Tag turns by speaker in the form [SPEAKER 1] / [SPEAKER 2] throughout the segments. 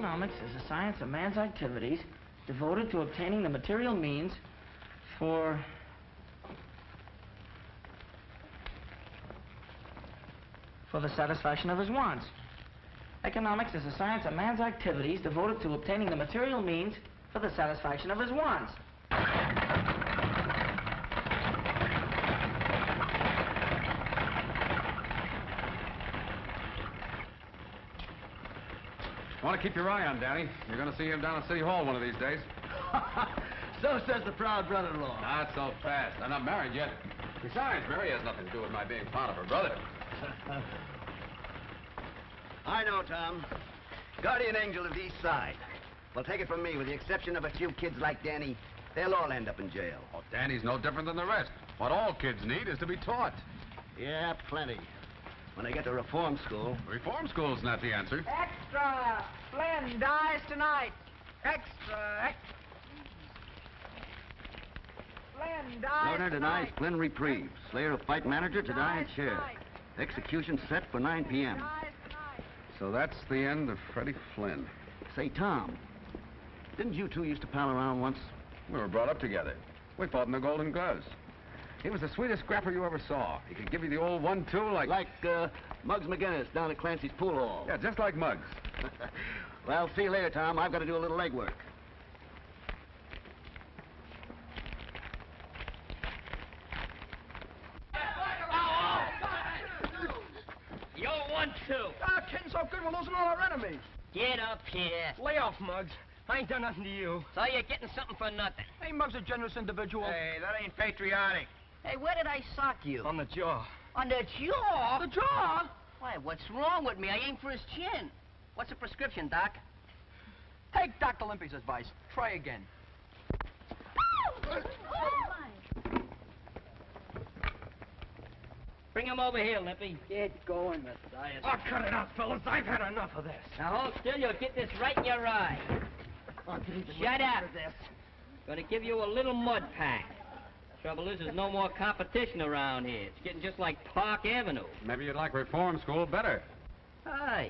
[SPEAKER 1] Economics is a science of man's activities devoted to obtaining the material means for the satisfaction of his wants. Economics is a science of man's activities devoted to obtaining the material means for the satisfaction of his wants.
[SPEAKER 2] Want to keep your eye on Danny. You're going to see him down at City Hall one of these days.
[SPEAKER 3] So says the proud brother-in-law.
[SPEAKER 2] Not so fast. I'm not married yet. Besides, Mary has nothing to do with my being fond of her brother.
[SPEAKER 3] I know, Tom. Guardian angel of the East Side. Well, take it from me, with the exception of a few kids like Danny, they'll all end up in jail.
[SPEAKER 2] Oh, Danny's no different than the rest. What all kids need is to be taught.
[SPEAKER 3] Yeah, plenty. When they get to reform school.
[SPEAKER 2] Reform school's not the answer.
[SPEAKER 4] Extra! Flynn dies tonight. Extra. Flynn dies
[SPEAKER 3] Governor denies Flynn reprieve. Slayer of fight manager to die in chair. Execution set for 9 p.m.
[SPEAKER 2] So that's the end of Freddie Flynn.
[SPEAKER 3] Say, Tom, didn't you two used to pal around once?
[SPEAKER 2] We were brought up together. We fought in the Golden Gloves. He was the sweetest scrapper you ever saw. He could give you the old 1-2 like...
[SPEAKER 3] Like, Muggs McGinnis down at Clancy's pool hall.
[SPEAKER 2] Yeah, just like Muggs.
[SPEAKER 3] Well, see you later, Tom. I've got to do a little legwork.
[SPEAKER 5] Yo, 1-2.
[SPEAKER 4] Ah, kidding so good, we're losing all our enemies.
[SPEAKER 5] Get up here.
[SPEAKER 4] Lay off, Muggs. I ain't done nothing to you.
[SPEAKER 5] So you're getting something for nothing.
[SPEAKER 4] Hey, Muggs a generous individual.
[SPEAKER 6] Hey, that ain't patriotic.
[SPEAKER 5] Hey, where did I sock you?
[SPEAKER 4] On the jaw.
[SPEAKER 5] On the jaw?
[SPEAKER 4] The jaw?
[SPEAKER 5] Why, what's wrong with me? I aimed for his chin. What's the prescription, Doc?
[SPEAKER 4] Take Dr. Limpy's advice. Try again.
[SPEAKER 5] Bring him over here, Limpy.
[SPEAKER 4] Get going, Matthias.
[SPEAKER 6] Oh, cut it out, fellas. I've had enough of this.
[SPEAKER 5] Now hold still, you'll get this right in your eye. Shut up. Gonna give you a little mud pack. Trouble is, there's no more competition around here. It's getting just like Park Avenue.
[SPEAKER 2] Maybe you'd like reform school better.
[SPEAKER 5] Hi.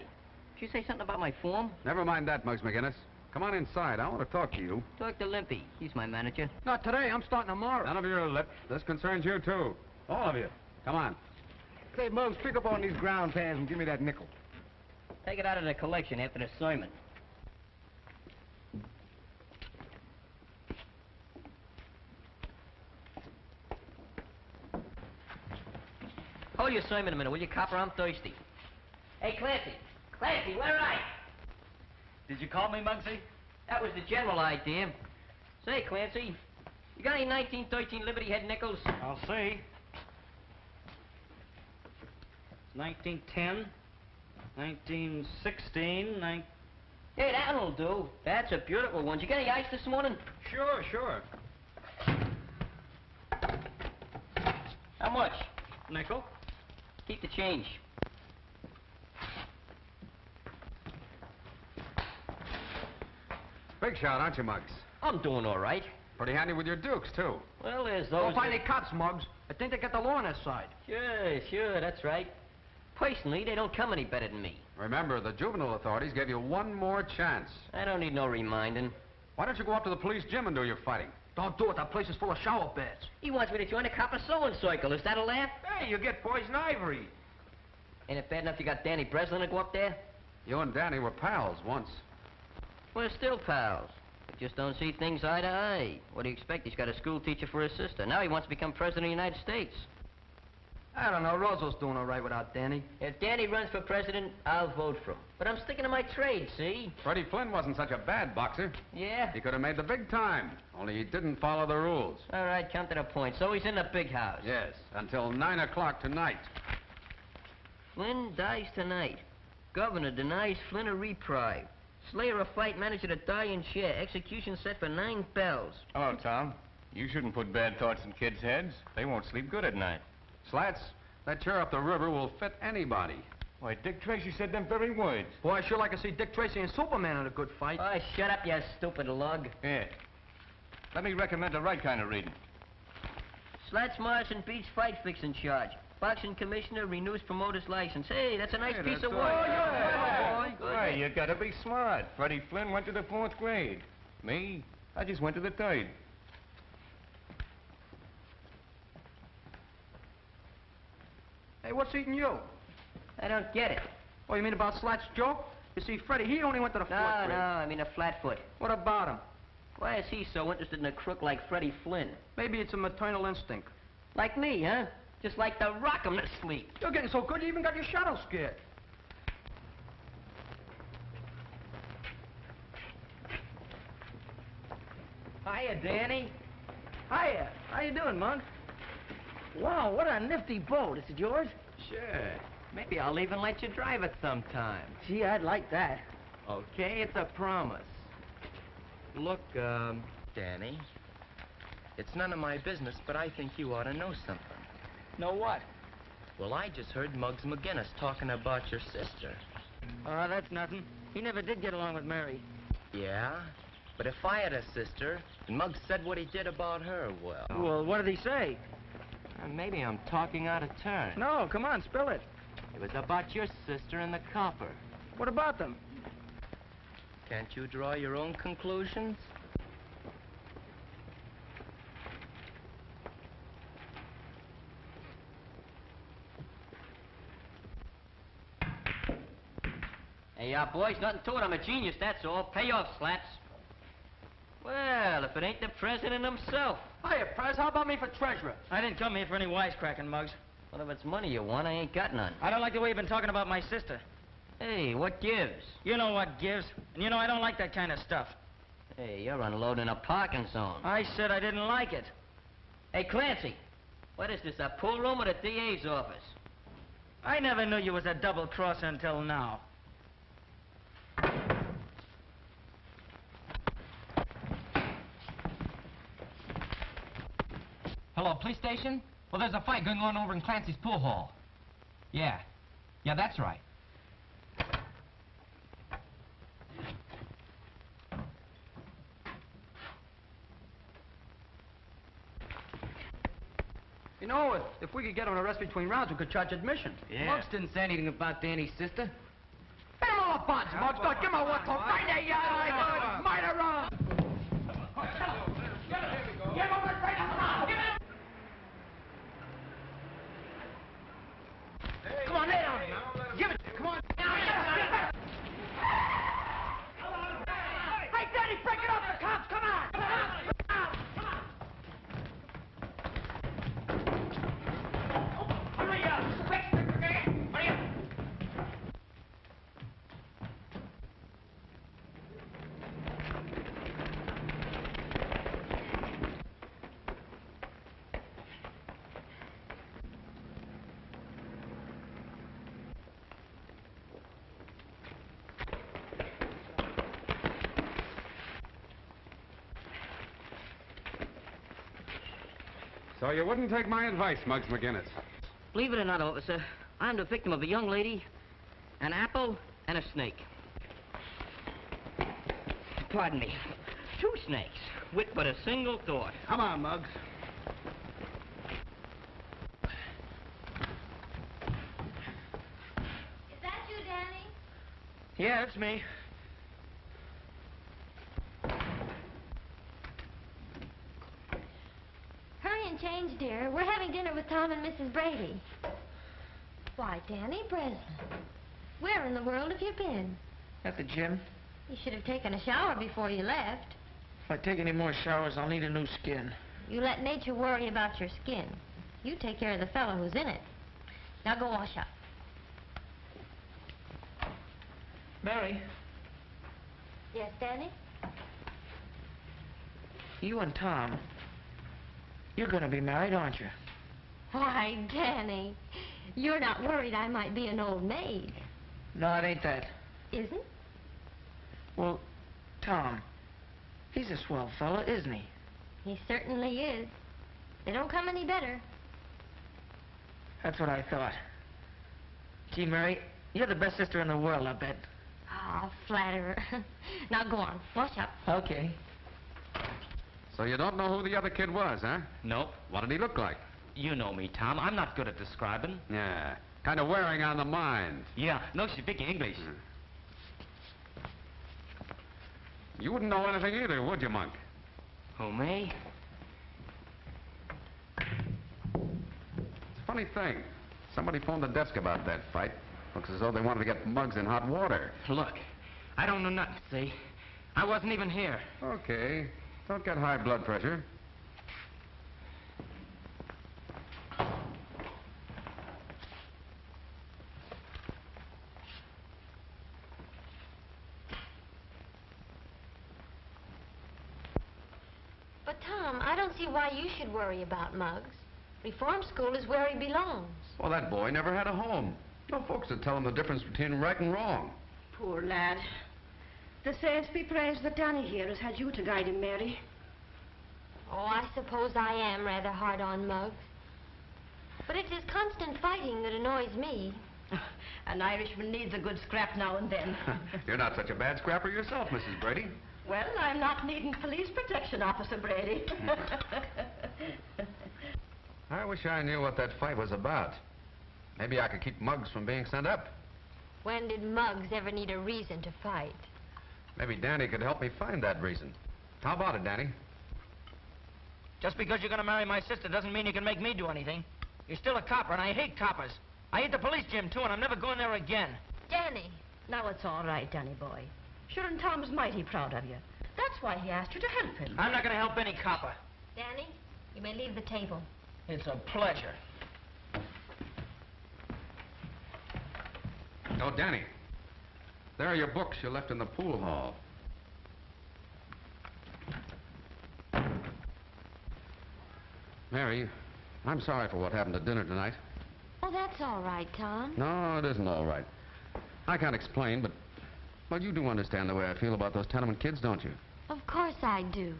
[SPEAKER 5] Did you say something about my form?
[SPEAKER 2] Never mind that, Muggs McGinnis. Come on inside. I want to talk to you.
[SPEAKER 5] Talk to Limpy. He's my manager.
[SPEAKER 4] Not today. I'm starting tomorrow.
[SPEAKER 2] None of your lip. This concerns you, too. All of you. Come on.
[SPEAKER 6] Say, Muggs, pick up on these ground pans and give me that nickel.
[SPEAKER 5] Take it out of the collection after the sermon. Hold your sermon a minute, will you, copper? I'm thirsty. Hey, Clancy. Clancy, where are you?
[SPEAKER 6] Did you call me, Muggsy?
[SPEAKER 5] That was the general idea. Say, Clancy, you got any 1913 Liberty Head nickels?
[SPEAKER 1] I'll see. 1910, 1916,
[SPEAKER 5] Hey, that'll do. That's a beautiful one. You got any ice this morning?
[SPEAKER 1] Sure.
[SPEAKER 5] How much?
[SPEAKER 1] Nickel.
[SPEAKER 5] Keep the change.
[SPEAKER 2] Big shot, aren't you, Muggs?
[SPEAKER 5] I'm doing all right.
[SPEAKER 2] Pretty handy with your dukes, too.
[SPEAKER 5] Well, there's
[SPEAKER 4] Don't
[SPEAKER 5] those...
[SPEAKER 4] find any cops, Muggs. I think they got the law on their side.
[SPEAKER 5] Sure, that's right. Personally, they don't come any better than me.
[SPEAKER 2] Remember, the juvenile authorities gave you one more chance.
[SPEAKER 5] I don't need no reminding.
[SPEAKER 2] Why don't you go up to the police gym and do your fighting?
[SPEAKER 4] Don't do it. That place is full of shower beds.
[SPEAKER 5] He wants me to join the copper sewing circle. Is that a laugh?
[SPEAKER 6] Hey, you get poison ivory.
[SPEAKER 5] Ain't it bad enough you got Danny Breslin to go up there?
[SPEAKER 2] You and Danny were pals once.
[SPEAKER 5] We're still pals. We just don't see things eye to eye. What do you expect? He's got a school teacher for his sister. Now he wants to become president of the United States.
[SPEAKER 4] I don't know. Roosevelt doing all right without Danny.
[SPEAKER 5] If Danny runs for president, I'll vote for him. But I'm sticking to my trade, see?
[SPEAKER 2] Freddie Flynn wasn't such a bad boxer.
[SPEAKER 5] Yeah?
[SPEAKER 2] He could have made the big time, only he didn't follow the rules.
[SPEAKER 5] All right, come to the point. So he's in the big house.
[SPEAKER 2] Yes, until 9 o'clock tonight.
[SPEAKER 5] Flynn dies tonight. Governor denies Flynn a reprieve. Slayer of fight manager to die in chair. Execution set for 9 bells.
[SPEAKER 6] Hello, Tom. You shouldn't put bad thoughts in kids' heads. They won't sleep good at night.
[SPEAKER 2] Slats, that chair up the river will fit anybody.
[SPEAKER 6] Why, Dick Tracy said them very words.
[SPEAKER 4] Boy, I sure like to see Dick Tracy and Superman in a good fight.
[SPEAKER 5] Oh, shut up, you stupid lug.
[SPEAKER 6] Yeah. Let me recommend the right kind of reading.
[SPEAKER 5] Slats Morrison beats fight fixing charge. boxing commissioner renews promoter's license. Hey, that's a nice piece of work.
[SPEAKER 6] Right. Why, you gotta be smart. Freddie Flynn went to the 4th grade. Me, I just went to the 3rd.
[SPEAKER 4] Hey, what's eating you?
[SPEAKER 5] I don't get it.
[SPEAKER 4] Oh, you mean about Slat's joke? You see, Freddie, he only went to the 4th grade.
[SPEAKER 5] No, I mean a flatfoot.
[SPEAKER 4] What about him?
[SPEAKER 5] Why is he so interested in a crook like Freddie Flynn?
[SPEAKER 4] Maybe it's a maternal instinct.
[SPEAKER 5] Like me, huh? Just like to rock him to sleep.
[SPEAKER 4] You're getting so good you even got your shadow scared.
[SPEAKER 1] Hiya, Danny. Hiya. How you doing, Monk? Wow, what a nifty boat. Is it yours?
[SPEAKER 7] Sure. Maybe I'll even let you drive it sometime.
[SPEAKER 1] Gee, I'd like that.
[SPEAKER 7] Okay, it's a promise. Look, Danny, it's none of my business, but I think you ought to know something.
[SPEAKER 1] Know what?
[SPEAKER 7] Well, I just heard Muggs McGinnis talking about your sister.
[SPEAKER 1] Oh, that's nothing. He never did get along with Mary.
[SPEAKER 7] Yeah? But if I had a sister, and Muggs said what he did about her, well...
[SPEAKER 1] Well, what did he say?
[SPEAKER 7] Maybe I'm talking out of turn.
[SPEAKER 1] No, come on, spill it.
[SPEAKER 7] It was about your sister and the copper.
[SPEAKER 1] What about them?
[SPEAKER 7] Can't you draw your own conclusions?
[SPEAKER 5] Hey, boys, nothing to it. I'm a genius, that's all. Pay off, Slats. Well, if it ain't the president himself.
[SPEAKER 4] Hiya, Prez. How about me for treasurer?
[SPEAKER 1] I didn't come here for any wisecracking, Muggs.
[SPEAKER 5] Well, if it's money you want, I ain't got none.
[SPEAKER 1] I don't like the way you've been talking about my sister.
[SPEAKER 5] Hey, what gives?
[SPEAKER 1] You know what gives. And you know I don't like that kind of stuff.
[SPEAKER 5] Hey, you're unloading a parking zone.
[SPEAKER 1] I said I didn't like it.
[SPEAKER 5] Hey, Clancy, what is this, a pool room or the DA's office?
[SPEAKER 1] I never knew you was a double-crosser until now.
[SPEAKER 8] Hello, police station? Well, there's a fight going on over in Clancy's pool hall. Yeah. Yeah, that's right.
[SPEAKER 4] You know, if we could get him an arrest between rounds, we could charge admission.
[SPEAKER 8] Yeah. Muggs didn't say anything about Danny's sister.
[SPEAKER 4] Pay him all the bonds, Muggs. Don't give him a what to right there, you murderer! Give him a straight up. Come on, lay down. Give it. Come on. Hey, Danny, break it up. The cops, come on. Come on. Hurry up. Quick. Hurry up.
[SPEAKER 2] So you wouldn't take my advice, Muggs McGinnis.
[SPEAKER 5] Believe it or not, officer, I'm the victim of a young lady, an apple, and a snake. Pardon me. 2 snakes, with but a single thought.
[SPEAKER 1] Come on, Muggs.
[SPEAKER 9] Is that you, Danny?
[SPEAKER 1] Yeah, it's me.
[SPEAKER 9] Hurry and change, dear. We're having dinner with Tom and Mrs. Brady. Why, Danny Breslin, where in the world have you been?
[SPEAKER 1] At the gym.
[SPEAKER 9] You should have taken a shower before you left.
[SPEAKER 1] If I take any more showers, I'll need a new skin.
[SPEAKER 9] You let nature worry about your skin. You take care of the fellow who's in it. Now go wash up.
[SPEAKER 1] Mary,
[SPEAKER 9] Yes, Danny?
[SPEAKER 1] you and Tom, you're gonna be married, aren't you?
[SPEAKER 9] Why, Danny, you're not worried I might be an old maid,
[SPEAKER 1] No, it ain't that.
[SPEAKER 9] isn't?
[SPEAKER 1] Well, Tom, he's a swell fella, isn't he?
[SPEAKER 9] He certainly is. They don't come any better.
[SPEAKER 1] That's what I thought. Gee, Mary, you're the best sister in the world, I bet.
[SPEAKER 9] Ah, flatterer. Now go on, wash up.
[SPEAKER 1] Okay.
[SPEAKER 2] So you don't know who the other kid was, huh?
[SPEAKER 7] Nope.
[SPEAKER 2] What did he look like?
[SPEAKER 8] You know me, Tom. I'm not good at describing.
[SPEAKER 2] Yeah, kind of wearing on the mind.
[SPEAKER 8] Yeah, no speak English.
[SPEAKER 2] You wouldn't know anything either, would you, Monk?
[SPEAKER 8] Who, me?
[SPEAKER 2] It's a funny thing. Somebody phoned the desk about that fight. Looks as though they wanted to get Muggs in hot water.
[SPEAKER 8] Look, I don't know nothing, see? I wasn't even here.
[SPEAKER 2] Okay. Don't get high blood pressure.
[SPEAKER 9] But, Tom, I don't see why you should worry about Muggs. Reform school is where he belongs.
[SPEAKER 2] Well, that boy never had a home. No folks to tell him the difference between right and wrong.
[SPEAKER 10] Poor lad. The saints be praised that Danny here has had you to guide him, Mary.
[SPEAKER 9] Oh, I suppose I am rather hard on Muggs. But it's his constant fighting that annoys me.
[SPEAKER 10] An Irishman needs a good scrap now and then.
[SPEAKER 2] You're not such a bad scrapper yourself, Mrs. Brady.
[SPEAKER 10] Well, I'm not needing police protection, Officer Brady.
[SPEAKER 2] I wish I knew what that fight was about. Maybe I could keep Muggs from being sent up.
[SPEAKER 9] When did Muggs ever need a reason to fight?
[SPEAKER 2] Maybe Danny could help me find that reason. How about it, Danny?
[SPEAKER 1] Just because you're going to marry my sister doesn't mean you can make me do anything. You're still a copper, and I hate coppers. I hate the police gym, too, and I'm never going there again.
[SPEAKER 9] Danny.
[SPEAKER 10] Now it's all right, Danny boy. Sure, and Tom's mighty proud of you. That's why he asked you to help him.
[SPEAKER 1] I'm not going to help any copper.
[SPEAKER 9] Danny, you may leave the table.
[SPEAKER 1] It's a pleasure.
[SPEAKER 2] Oh, Danny. There are your books you left in the pool hall. Mary, I'm sorry for what happened at dinner tonight.
[SPEAKER 9] Oh, that's all right, Tom.
[SPEAKER 2] No, it isn't all right. I can't explain, but... Well, you do understand the way I feel about those tenement kids, don't you?
[SPEAKER 9] Of course I do.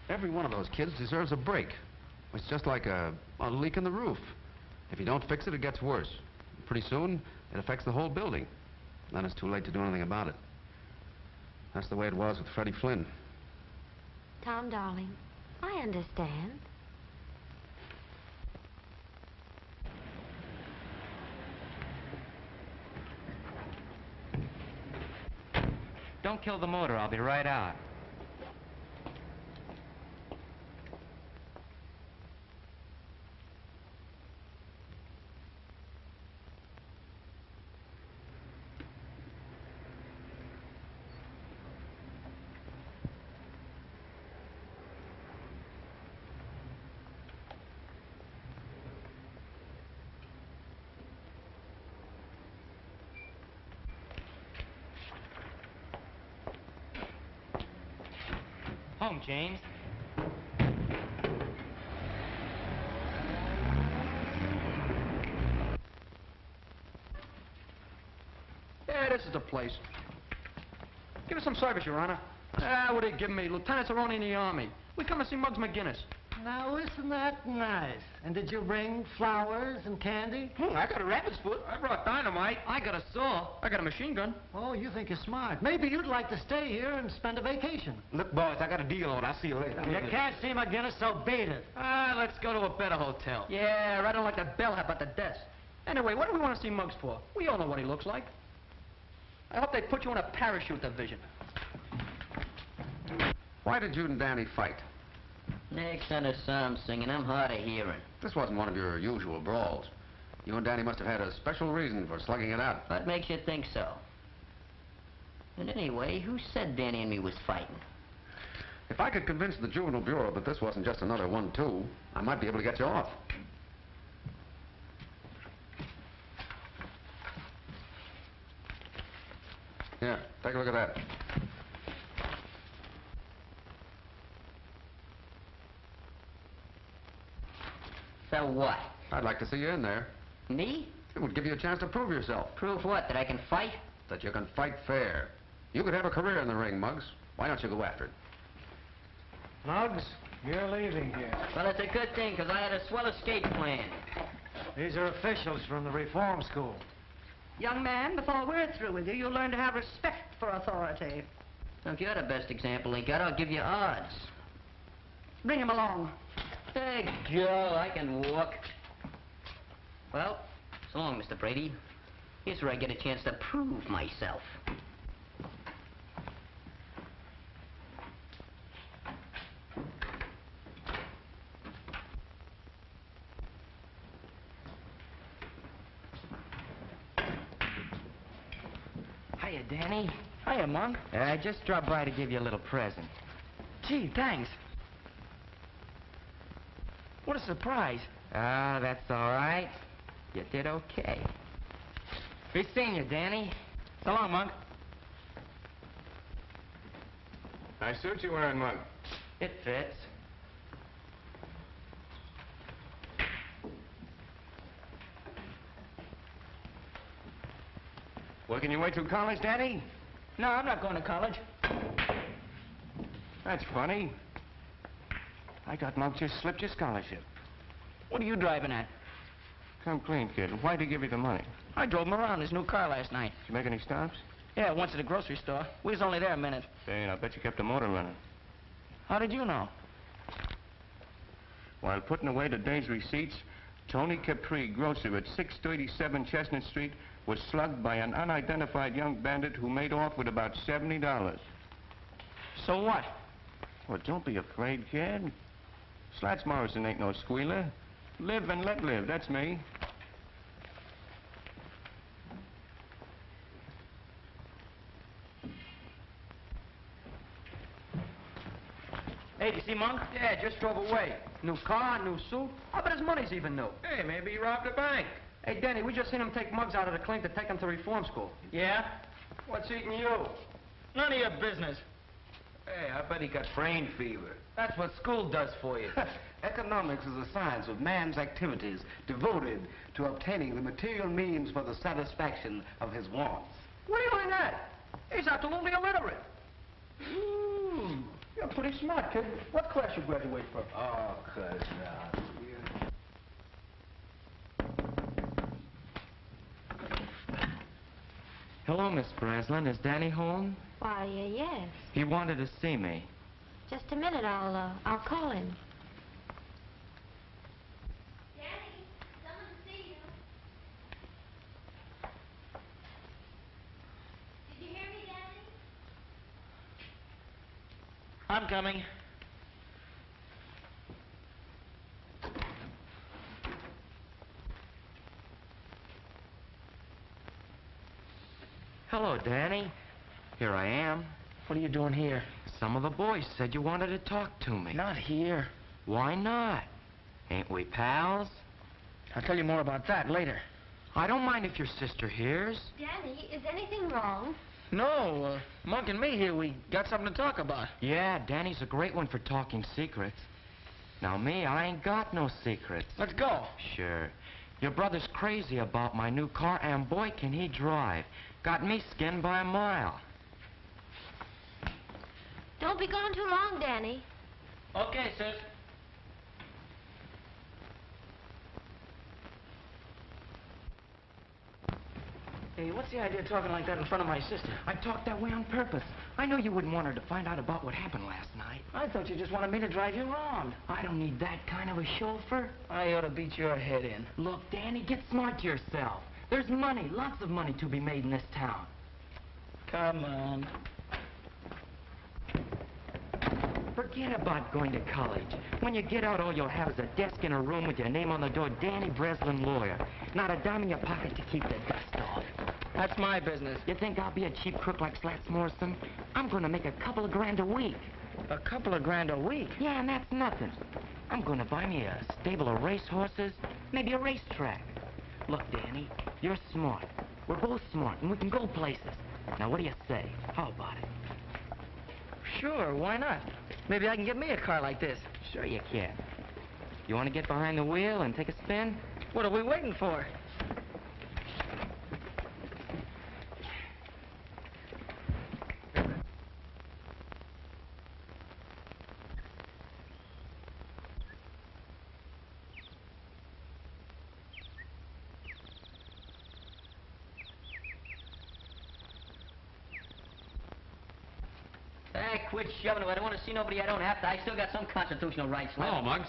[SPEAKER 2] Every one of those kids deserves a break. It's just like a leak in the roof. If you don't fix it, it gets worse. Pretty soon, it affects the whole building. Then it's too late to do anything about it. That's the way it was with Freddie Flynn.
[SPEAKER 9] Tom, darling, I understand.
[SPEAKER 8] Don't kill the motor. I'll be right out. Home, James.
[SPEAKER 4] Yeah, this is the place. Give us some service, Your Honor. What are you giving me? Lieutenants are only in the Army. We come to see Muggs McGinnis.
[SPEAKER 11] Now, isn't that nice? And did you bring flowers and candy?
[SPEAKER 4] I got a rabbit's foot. I brought dynamite.
[SPEAKER 11] I got a saw.
[SPEAKER 4] I got a machine gun.
[SPEAKER 11] Oh, you think you're smart. Maybe you'd like to stay here and spend a vacation.
[SPEAKER 4] Look, boys, I got a deal on. I'll see you later.
[SPEAKER 11] You can't see McGinnis, so beat it.
[SPEAKER 8] Let's go to a better hotel.
[SPEAKER 4] Yeah, right on like that bellhop at the desk. Anyway, what do we want to see Muggs for? We all know what he looks like. I hope they put you in a parachute division.
[SPEAKER 2] Why did you and Danny fight?
[SPEAKER 5] Next on the psalm singing, I'm hard of hearing.
[SPEAKER 2] This wasn't one of your usual brawls. You and Danny must have had a special reason for slugging it out.
[SPEAKER 5] What makes you think so? And anyway, who said Danny and me was fighting?
[SPEAKER 2] If I could convince the Juvenile Bureau that this wasn't just another 1-2, I might be able to get you off. Here, take a look at that.
[SPEAKER 5] So what?
[SPEAKER 2] I'd like to see you in there.
[SPEAKER 5] Me?
[SPEAKER 2] It would give you a chance to prove yourself.
[SPEAKER 5] Prove what? That I can fight?
[SPEAKER 2] That you can fight fair. You could have a career in the ring, Muggs. Why don't you go after it?
[SPEAKER 11] Muggs, you're leaving here.
[SPEAKER 5] Well, it's a good thing, because I had a swell escape plan.
[SPEAKER 11] These are officials from the reform school.
[SPEAKER 10] Young man, before we're through with you, you'll learn to have respect for authority.
[SPEAKER 5] Now, if you're the best example he got, I'll give you odds.
[SPEAKER 10] Bring him along.
[SPEAKER 5] Hey, Joe, I can walk. Well, so long, Mr. Brady. Here's where I get a chance to prove myself.
[SPEAKER 7] Hiya, Danny.
[SPEAKER 1] Hiya, Monk.
[SPEAKER 7] I just dropped by to give you a little present.
[SPEAKER 1] Gee, thanks. What a surprise.
[SPEAKER 7] Ah, that's all right. You did okay. Be seeing you, Danny.
[SPEAKER 1] So long, Monk.
[SPEAKER 6] Nice suit you're wearing, Monk.
[SPEAKER 7] It fits.
[SPEAKER 6] Working your way through college, Danny?
[SPEAKER 1] No, I'm not going to college.
[SPEAKER 6] That's funny. I got Monk just slipped your scholarship.
[SPEAKER 1] What are you driving at?
[SPEAKER 6] Come clean, kid. Why'd he give you the money?
[SPEAKER 1] I drove him around his new car last night.
[SPEAKER 6] Did you make any stops?
[SPEAKER 1] Yeah, once at the grocery store. We was only there a minute.
[SPEAKER 6] Say, and I bet you kept the motor running.
[SPEAKER 1] How did you know?
[SPEAKER 6] While putting away the day's receipts, Tony Capri, grocer at 637 Chestnut Street, was slugged by an unidentified young bandit who made off with about $70.
[SPEAKER 1] So what?
[SPEAKER 6] Well, don't be afraid, kid. Slats Morrison ain't no squealer. Live and let live, that's me.
[SPEAKER 4] Hey, do you see Monk? Yeah, just drove away. New car, new suit. I bet his money's even new.
[SPEAKER 6] Hey, maybe he robbed a bank.
[SPEAKER 4] Hey, Danny, we just seen him take mugs out of the clink to take them to reform school.
[SPEAKER 1] Yeah?
[SPEAKER 6] What's eating you?
[SPEAKER 1] None of your business.
[SPEAKER 2] Hey, I bet he got brain fever.
[SPEAKER 7] That's what school does for you.
[SPEAKER 2] Economics is a science of man's activities devoted to obtaining the material means for the satisfaction of his wants.
[SPEAKER 4] What do you mean that? He's absolutely illiterate. Ooh, you're pretty smart, kid. What class you graduate from?
[SPEAKER 2] Oh,
[SPEAKER 7] Hello, Miss Breslin. Is Danny home?
[SPEAKER 9] Why, yes.
[SPEAKER 7] He wanted to see me.
[SPEAKER 9] Just a minute, I'll call him. Danny, someone to see you. Did you hear me, Danny?
[SPEAKER 1] I'm coming.
[SPEAKER 7] Hello, Danny. Here I am.
[SPEAKER 1] What are you doing here?
[SPEAKER 7] Some of the boys said you wanted to talk to me.
[SPEAKER 1] Not here.
[SPEAKER 7] Why not? Ain't we pals?
[SPEAKER 1] I'll tell you more about that later.
[SPEAKER 7] I don't mind if your sister hears.
[SPEAKER 9] Danny, is anything wrong?
[SPEAKER 1] No, Monk and me here, we got something to talk about.
[SPEAKER 7] Yeah, Danny's a great one for talking secrets. Now, me, I ain't got no secrets.
[SPEAKER 1] Let's go.
[SPEAKER 7] Sure. Your brother's crazy about my new car, and boy, can he drive. Got me skinned by a mile.
[SPEAKER 9] Don't be gone too long, Danny.
[SPEAKER 1] Okay, sis. Hey, what's the idea of talking like that in front of my sister?
[SPEAKER 7] I talked that way on purpose. I know you wouldn't want her to find out about what happened last night.
[SPEAKER 1] I thought you just wanted me to drive you around.
[SPEAKER 7] I don't need that kind of a chauffeur.
[SPEAKER 1] I ought to beat your head in.
[SPEAKER 7] Look, Danny, get smart yourself. There's money, lots of money to be made in this town.
[SPEAKER 1] Come on.
[SPEAKER 7] Forget about going to college. When you get out, all you'll have is a desk in a room with your name on the door, Danny Breslin, lawyer. Not a dime in your pocket to keep the dust off.
[SPEAKER 1] That's my business.
[SPEAKER 7] You think I'll be a cheap crook like Slats Morrison? I'm gonna make a couple of grand a week.
[SPEAKER 1] A couple of grand a week?
[SPEAKER 7] Yeah, and that's nothing. I'm gonna buy me a stable of racehorses, maybe a racetrack. Look, Danny, you're smart. We're both smart, and we can go places. Now, what do you say? How about it?
[SPEAKER 1] Sure, why not? Maybe I can get me a car like this.
[SPEAKER 7] Sure you can. You want to get behind the wheel and take a spin?
[SPEAKER 1] What are we waiting for?
[SPEAKER 5] Hey, quit shoving it. I don't want to see nobody I don't have to. I still got some constitutional rights left.
[SPEAKER 2] Hello, Muggs.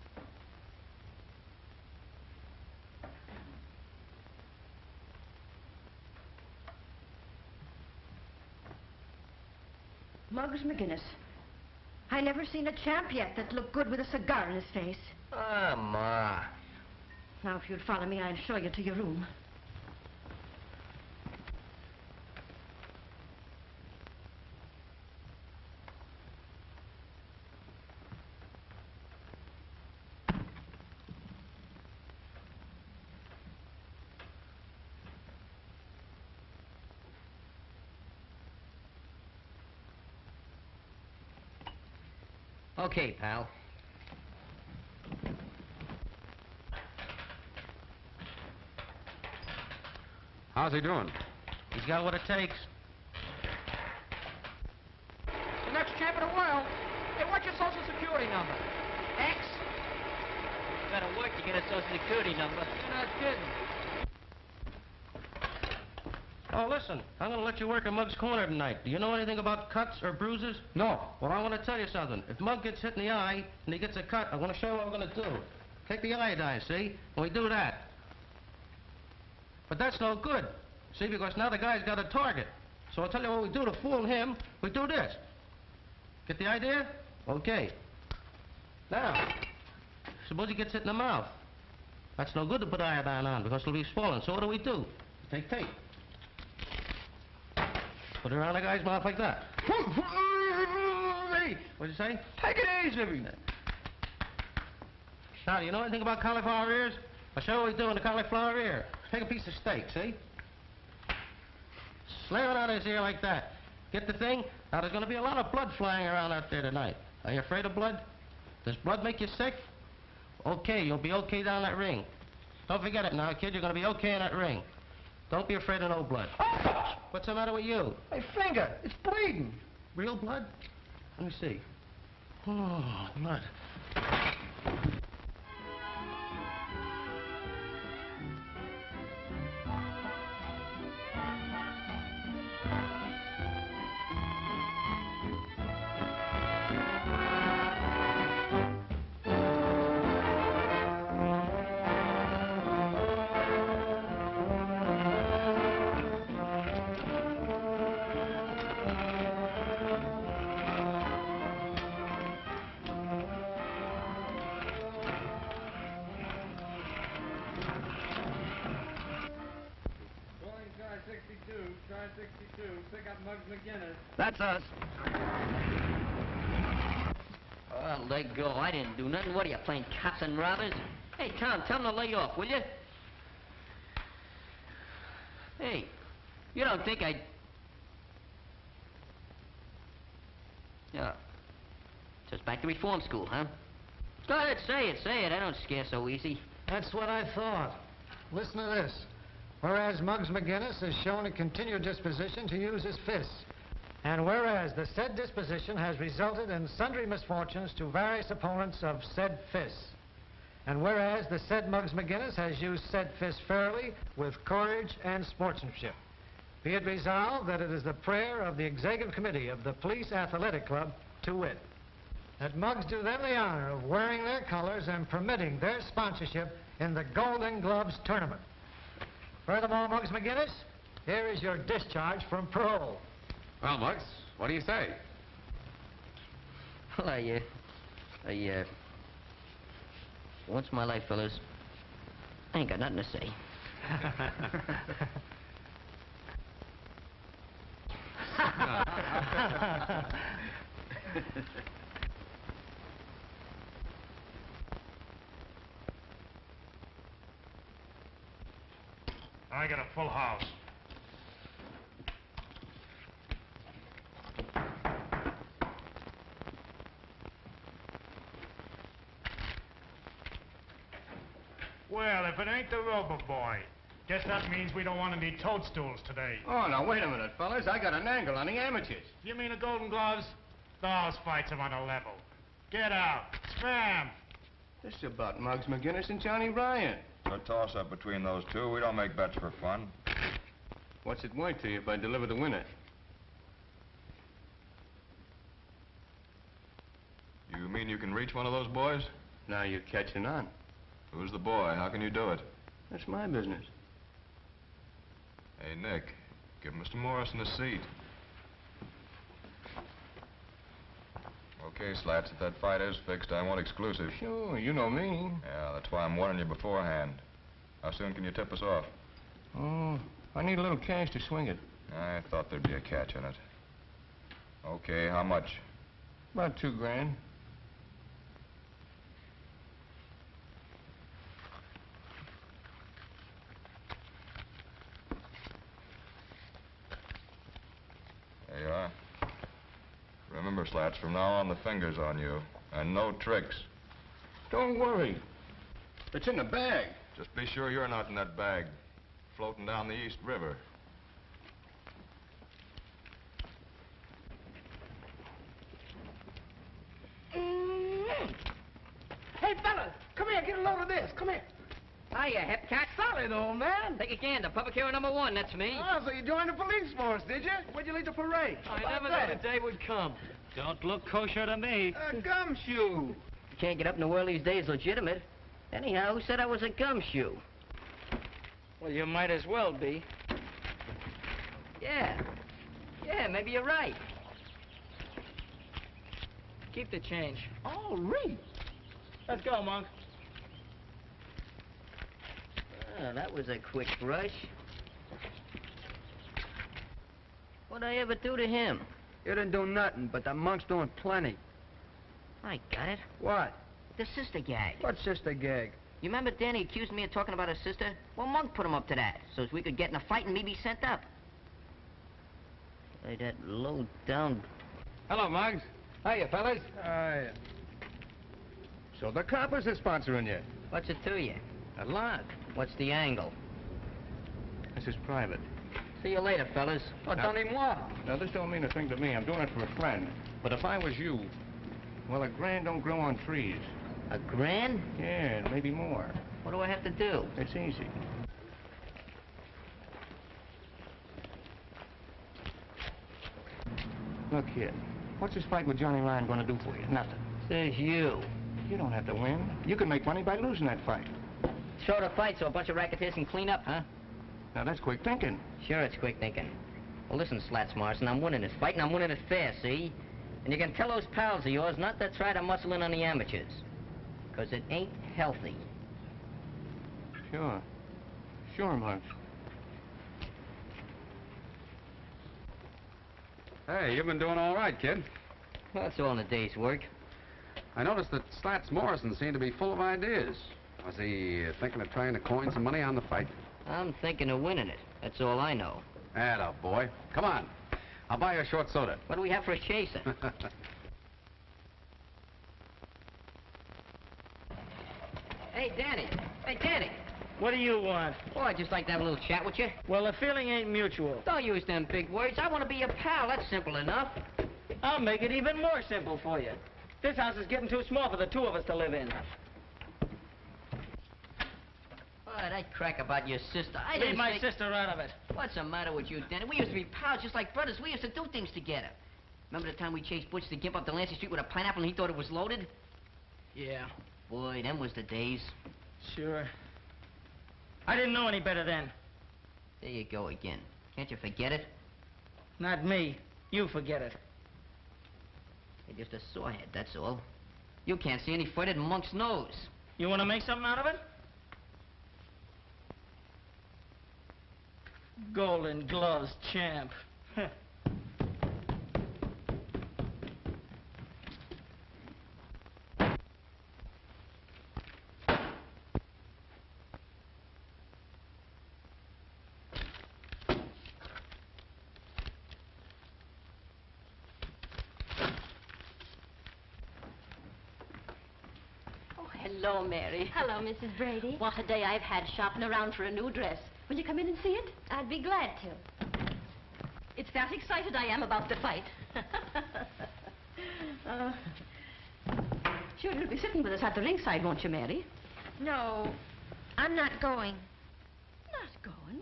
[SPEAKER 10] Muggs McGinnis. I never seen a champ yet that looked good with a cigar in his face.
[SPEAKER 5] Ah, Ma.
[SPEAKER 10] Now, if you'd follow me, I'll show you to your room.
[SPEAKER 5] Okay, pal.
[SPEAKER 2] How's he doing?
[SPEAKER 4] He's got what it takes. The next champ in the world. Hey, what's your social security number? X?
[SPEAKER 5] Gotta work to get a social security number.
[SPEAKER 4] You're not kidding. Oh, listen, I'm going to let you work at Mug's Corner tonight. Do you know anything about cuts or bruises? No. Well, I want to tell you something. If Mug gets hit in the eye and he gets a cut, I'm going to show you what we're going to do. Take the iodine, see? And we do that. But that's no good, see, because now the guy's got a target. So I'll tell you what we do to fool him. We do this. Get the idea? Okay. Now, suppose he gets hit in the mouth. That's no good to put iodine on because it'll be swollen. So what do? Take tape. Put it around the guy's mouth like that. What'd you say? Take it easy. Now, do you know anything about cauliflower ears? I'll show you what we do in the cauliflower ear. Take a piece of steak, see? Slam it on his ear like that. Get the thing? Now, there's going to be a lot of blood flying around out there tonight. Are you afraid of blood? Does blood make you sick? Okay, you'll be okay down that ring. Don't forget it now, kid. You're going to be okay in that ring. Don't be afraid of no blood. What's the matter with you?
[SPEAKER 11] My finger, it's bleeding.
[SPEAKER 4] Real blood? Let me see. Oh, blood.
[SPEAKER 3] That's us.
[SPEAKER 5] Oh, let go. I didn't do nothing. What are you, playing cops and robbers? Hey, Tom, tell him to lay off, will you? Hey, you don't think I'd... Yeah. Just back to reform school, huh? Go ahead, say it. I don't scare so easy.
[SPEAKER 11] That's what I thought. Listen to this. Whereas Muggs McGinnis has shown a continued disposition to use his fists, and whereas the said disposition has resulted in sundry misfortunes to various opponents of said fists, and whereas the said Muggs McGinnis has used said fists fairly, with courage and sportsmanship, be it resolved that it is the prayer of the Executive Committee of the Police Athletic Club, to wit, that Muggs do them the honor of wearing their colors and permitting their sponsorship in the Golden Gloves tournament. Furthermore, Muggs McGinnis, here is your discharge from parole.
[SPEAKER 2] Well, Muggs, what do you say?
[SPEAKER 5] Well, once in my life, fellas, I ain't got nothing to say.
[SPEAKER 12] I got a full house. Well, if it ain't the Rover Boy, guess that means we don't want any toadstools today.
[SPEAKER 6] Oh, now, wait a minute, fellas. I got an angle on the amateurs.
[SPEAKER 12] You mean the Golden Gloves? Those fights are on a level. Get out. Spam.
[SPEAKER 6] This is about Muggs McGinnis and Johnny Ryan.
[SPEAKER 13] A toss-up between those two. We don't make bets for fun.
[SPEAKER 6] What's it worth to you if I deliver the winner?
[SPEAKER 13] You mean you can reach one of those boys?
[SPEAKER 6] Now you're catching on.
[SPEAKER 13] Who's the boy? How can you do it?
[SPEAKER 6] That's my business.
[SPEAKER 13] Hey, Nick, give Mr. Morrison a seat. Okay, Slats, if that fight is fixed, I want exclusive.
[SPEAKER 6] Sure, you know me.
[SPEAKER 13] Yeah, that's why I'm warning you beforehand. How soon can you tip us off?
[SPEAKER 6] Oh, I need a little cash to swing it.
[SPEAKER 13] I thought there'd be a catch in it. Okay, how much?
[SPEAKER 6] About $2 grand.
[SPEAKER 13] There you are. Remember, Slats, from now on the finger's on you. And no tricks.
[SPEAKER 6] Don't worry. It's in the bag.
[SPEAKER 13] Just be sure you're not in that bag. Floating down the East River.
[SPEAKER 1] Hey, fellas, come here, get a load of this. Come here.
[SPEAKER 5] Hiya, Hepcat.
[SPEAKER 1] Solid, old man.
[SPEAKER 5] Take a gander. Public hero number 1, that's me.
[SPEAKER 1] Oh, so you joined the police force, did you? When'd you leave the parade?
[SPEAKER 5] I never knew the day would come.
[SPEAKER 8] Don't look kosher to me.
[SPEAKER 1] A gumshoe.
[SPEAKER 5] You can't get up in the world these days legitimate. Anyhow, who said I was a gumshoe?
[SPEAKER 1] Well, you might as well be.
[SPEAKER 5] Yeah. Yeah, maybe you're right.
[SPEAKER 1] Keep the change.
[SPEAKER 5] Oh, Reed.
[SPEAKER 1] Let's go, Monk.
[SPEAKER 5] Oh, that was a quick brush. What'd I ever do to him?
[SPEAKER 3] You didn't do nothing, but the monk's doing plenty.
[SPEAKER 5] I got it.
[SPEAKER 3] What?
[SPEAKER 5] The sister gag.
[SPEAKER 3] What sister gag?
[SPEAKER 5] You remember Danny accused me of talking about his sister? Well, Monk put him up to that, so as we could get in a fight and me be sent up. Hey, that low-down...
[SPEAKER 6] Hello, Muggs. Hiya, fellas.
[SPEAKER 3] Hiya.
[SPEAKER 6] So the coppers are sponsoring you.
[SPEAKER 5] What's it to you?
[SPEAKER 6] A lot.
[SPEAKER 5] What's the angle?
[SPEAKER 6] This is private.
[SPEAKER 5] See you later, fellas.
[SPEAKER 3] Oh, done him what?
[SPEAKER 6] Now, this don't mean a thing to me. I'm doing it for a friend. But if I was you, well, $1 grand don't grow on trees.
[SPEAKER 5] $1 grand?
[SPEAKER 6] Yeah, maybe more.
[SPEAKER 5] What do I have to do?
[SPEAKER 6] It's easy. Look here. What's this fight with Johnny Ryan going to do for you? Nothing.
[SPEAKER 5] Says you.
[SPEAKER 6] You don't have to win. You can make money by losing that fight.
[SPEAKER 5] Short a fight so a bunch of racketeers can clean up, huh?
[SPEAKER 6] Now, that's quick thinking.
[SPEAKER 5] Sure, it's quick thinking. Well, listen, Slats Morrison, I'm winning this fight, and I'm winning it fair, see? And you can tell those pals of yours not to try to muscle in on the amateurs. Because it ain't healthy.
[SPEAKER 6] Sure. Sure, Muggs.
[SPEAKER 2] Hey, you've been doing all right, kid.
[SPEAKER 5] Well, that's all in a day's work.
[SPEAKER 2] I noticed that Slats Morrison seemed to be full of ideas. Was he thinking of trying to coin some money on the fight?
[SPEAKER 5] I'm thinking of winning it. That's all I know.
[SPEAKER 2] Atta boy. Come on. I'll buy you a short soda.
[SPEAKER 5] What do we have for a chaser? Hey, Danny. Hey, Danny.
[SPEAKER 1] What do you want?
[SPEAKER 5] Oh, I'd just like to have a little chat with you.
[SPEAKER 1] Well, the feeling ain't mutual.
[SPEAKER 5] Don't use them big words. I want to be your pal. That's simple enough.
[SPEAKER 1] I'll make it even more simple for you. This house is getting too small for the two of us to live in.
[SPEAKER 5] Oh, that crack about your sister. I
[SPEAKER 1] Leave
[SPEAKER 5] didn't
[SPEAKER 1] my
[SPEAKER 5] say...
[SPEAKER 1] sister out of it.
[SPEAKER 5] What's the matter with you, Danny? We used to be pals just like brothers. We used to do things together. Remember the time we chased Butch the Gimp up Delancey Street with a pineapple and he thought it was loaded?
[SPEAKER 1] Yeah.
[SPEAKER 5] Boy, them was the days.
[SPEAKER 1] Sure. I didn't know any better then.
[SPEAKER 5] There you go again. Can't you forget it?
[SPEAKER 1] Not me. You forget it.
[SPEAKER 5] You're just a sorehead, that's all. You can't see any further than Monk's nose.
[SPEAKER 1] You want to make something out of it? Golden Gloves champ.
[SPEAKER 10] Hello, Mary.
[SPEAKER 9] Hello, Mrs. Brady.
[SPEAKER 10] What a day I've had shopping around for a new dress. Will you come in and see it?
[SPEAKER 9] I'd be glad to.
[SPEAKER 10] It's that excited I am about the fight. Sure, you'll be sitting with us at the ringside, won't you, Mary?
[SPEAKER 9] No, I'm not going.
[SPEAKER 10] Not going?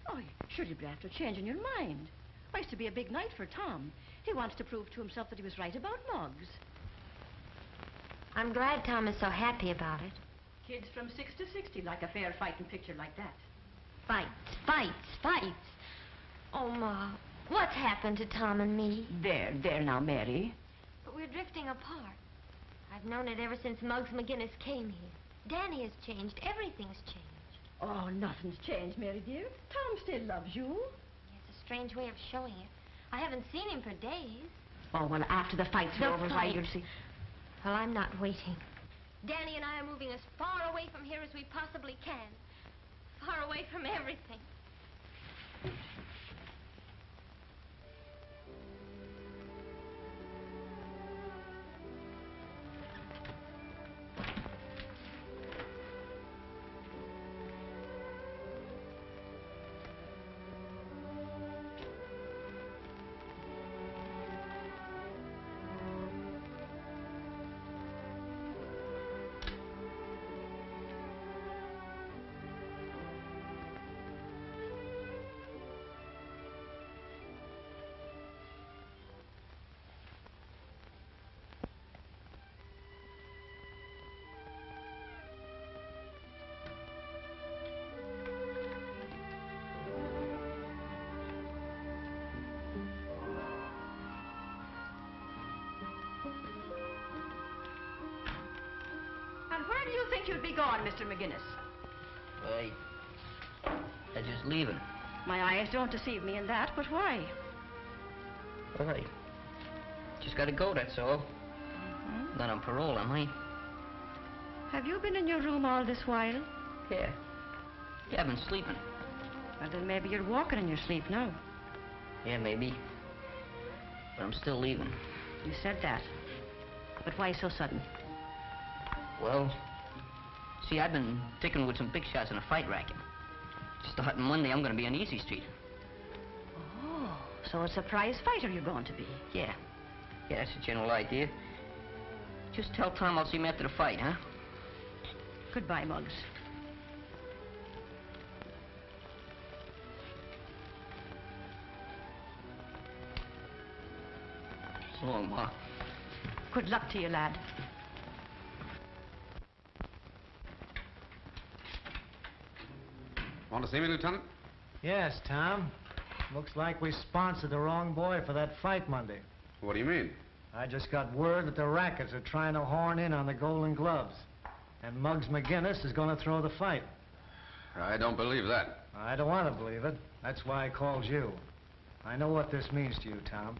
[SPEAKER 10] Oh, sure you'll be after changing your mind. Why, it's to be a big night for Tom. He wants to prove to himself that he was right about Muggs.
[SPEAKER 9] I'm glad Tom is so happy about it.
[SPEAKER 10] Kids from 6 to 60 like a fair fighting picture like that.
[SPEAKER 9] Fights, fights, fights. Oh, Ma, what's happened to Tom and me?
[SPEAKER 10] There now, Mary.
[SPEAKER 9] But we're we're drifting apart. I've known it ever since Muggs McGinnis came here. Danny has changed. Everything's changed.
[SPEAKER 10] Oh, nothing's changed, Mary dear. Tom still loves you.
[SPEAKER 9] Yeah, it's a strange way of showing it. I haven't seen him for days.
[SPEAKER 10] Oh, well, after the fight's over, why, you'll see.
[SPEAKER 9] Well, I'm not waiting. Danny and I are moving as far away from here as we possibly can. Far away from everything.
[SPEAKER 10] Where do you think you'd be going, Mr. McGinnis?
[SPEAKER 5] I just leaving.
[SPEAKER 10] My eyes don't deceive me in that, but why?
[SPEAKER 5] Well, I just gotta go, that's all. Not on parole, am I?
[SPEAKER 10] Have you been in your room all this while?
[SPEAKER 5] Yeah. Yeah, I've been sleeping.
[SPEAKER 10] Well, then maybe you're walking in your sleep now.
[SPEAKER 5] Yeah, maybe. But I'm still leaving.
[SPEAKER 10] You said that. But why so sudden?
[SPEAKER 5] Well, see, I've been ticking with some big shots in a fight racket. Starting Monday, I'm gonna be on Easy Street.
[SPEAKER 10] Oh, so a surprise fighter you're going to be.
[SPEAKER 5] Yeah. Yeah, that's the general idea. Just tell Tom I'll see him after the fight, huh?
[SPEAKER 10] Goodbye, Muggs.
[SPEAKER 5] So long, Ma.
[SPEAKER 10] Good luck to you, lad.
[SPEAKER 2] Want to see me, Lieutenant?
[SPEAKER 11] Yes, Tom. Looks like we sponsored the wrong boy for that fight Monday.
[SPEAKER 2] What do you mean?
[SPEAKER 11] I just got word that the Rackets are trying to horn in on the Golden Gloves. And Muggs McGinnis is going to throw the fight.
[SPEAKER 2] I don't believe that.
[SPEAKER 11] I don't want to believe it. That's why I called you. I know what this means to you, Tom.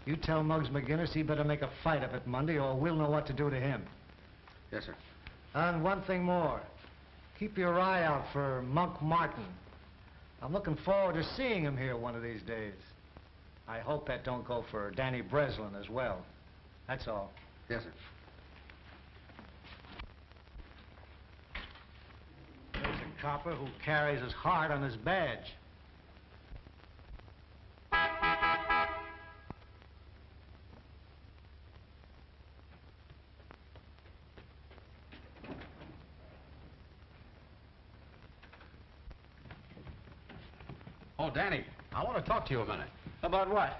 [SPEAKER 11] You tell Muggs McGinnis he better make a fight of it Monday, or we'll know what to do to him.
[SPEAKER 2] Yes, sir.
[SPEAKER 11] And one thing more. Keep your eye out for Monk Martin. I'm looking forward to seeing him here one of these days. I hope that don't go for Danny Breslin as well. That's all.
[SPEAKER 2] Yes, sir.
[SPEAKER 11] There's a copper who carries his heart on his badge.
[SPEAKER 2] Oh, Danny, I want to talk to you a minute.
[SPEAKER 1] About what?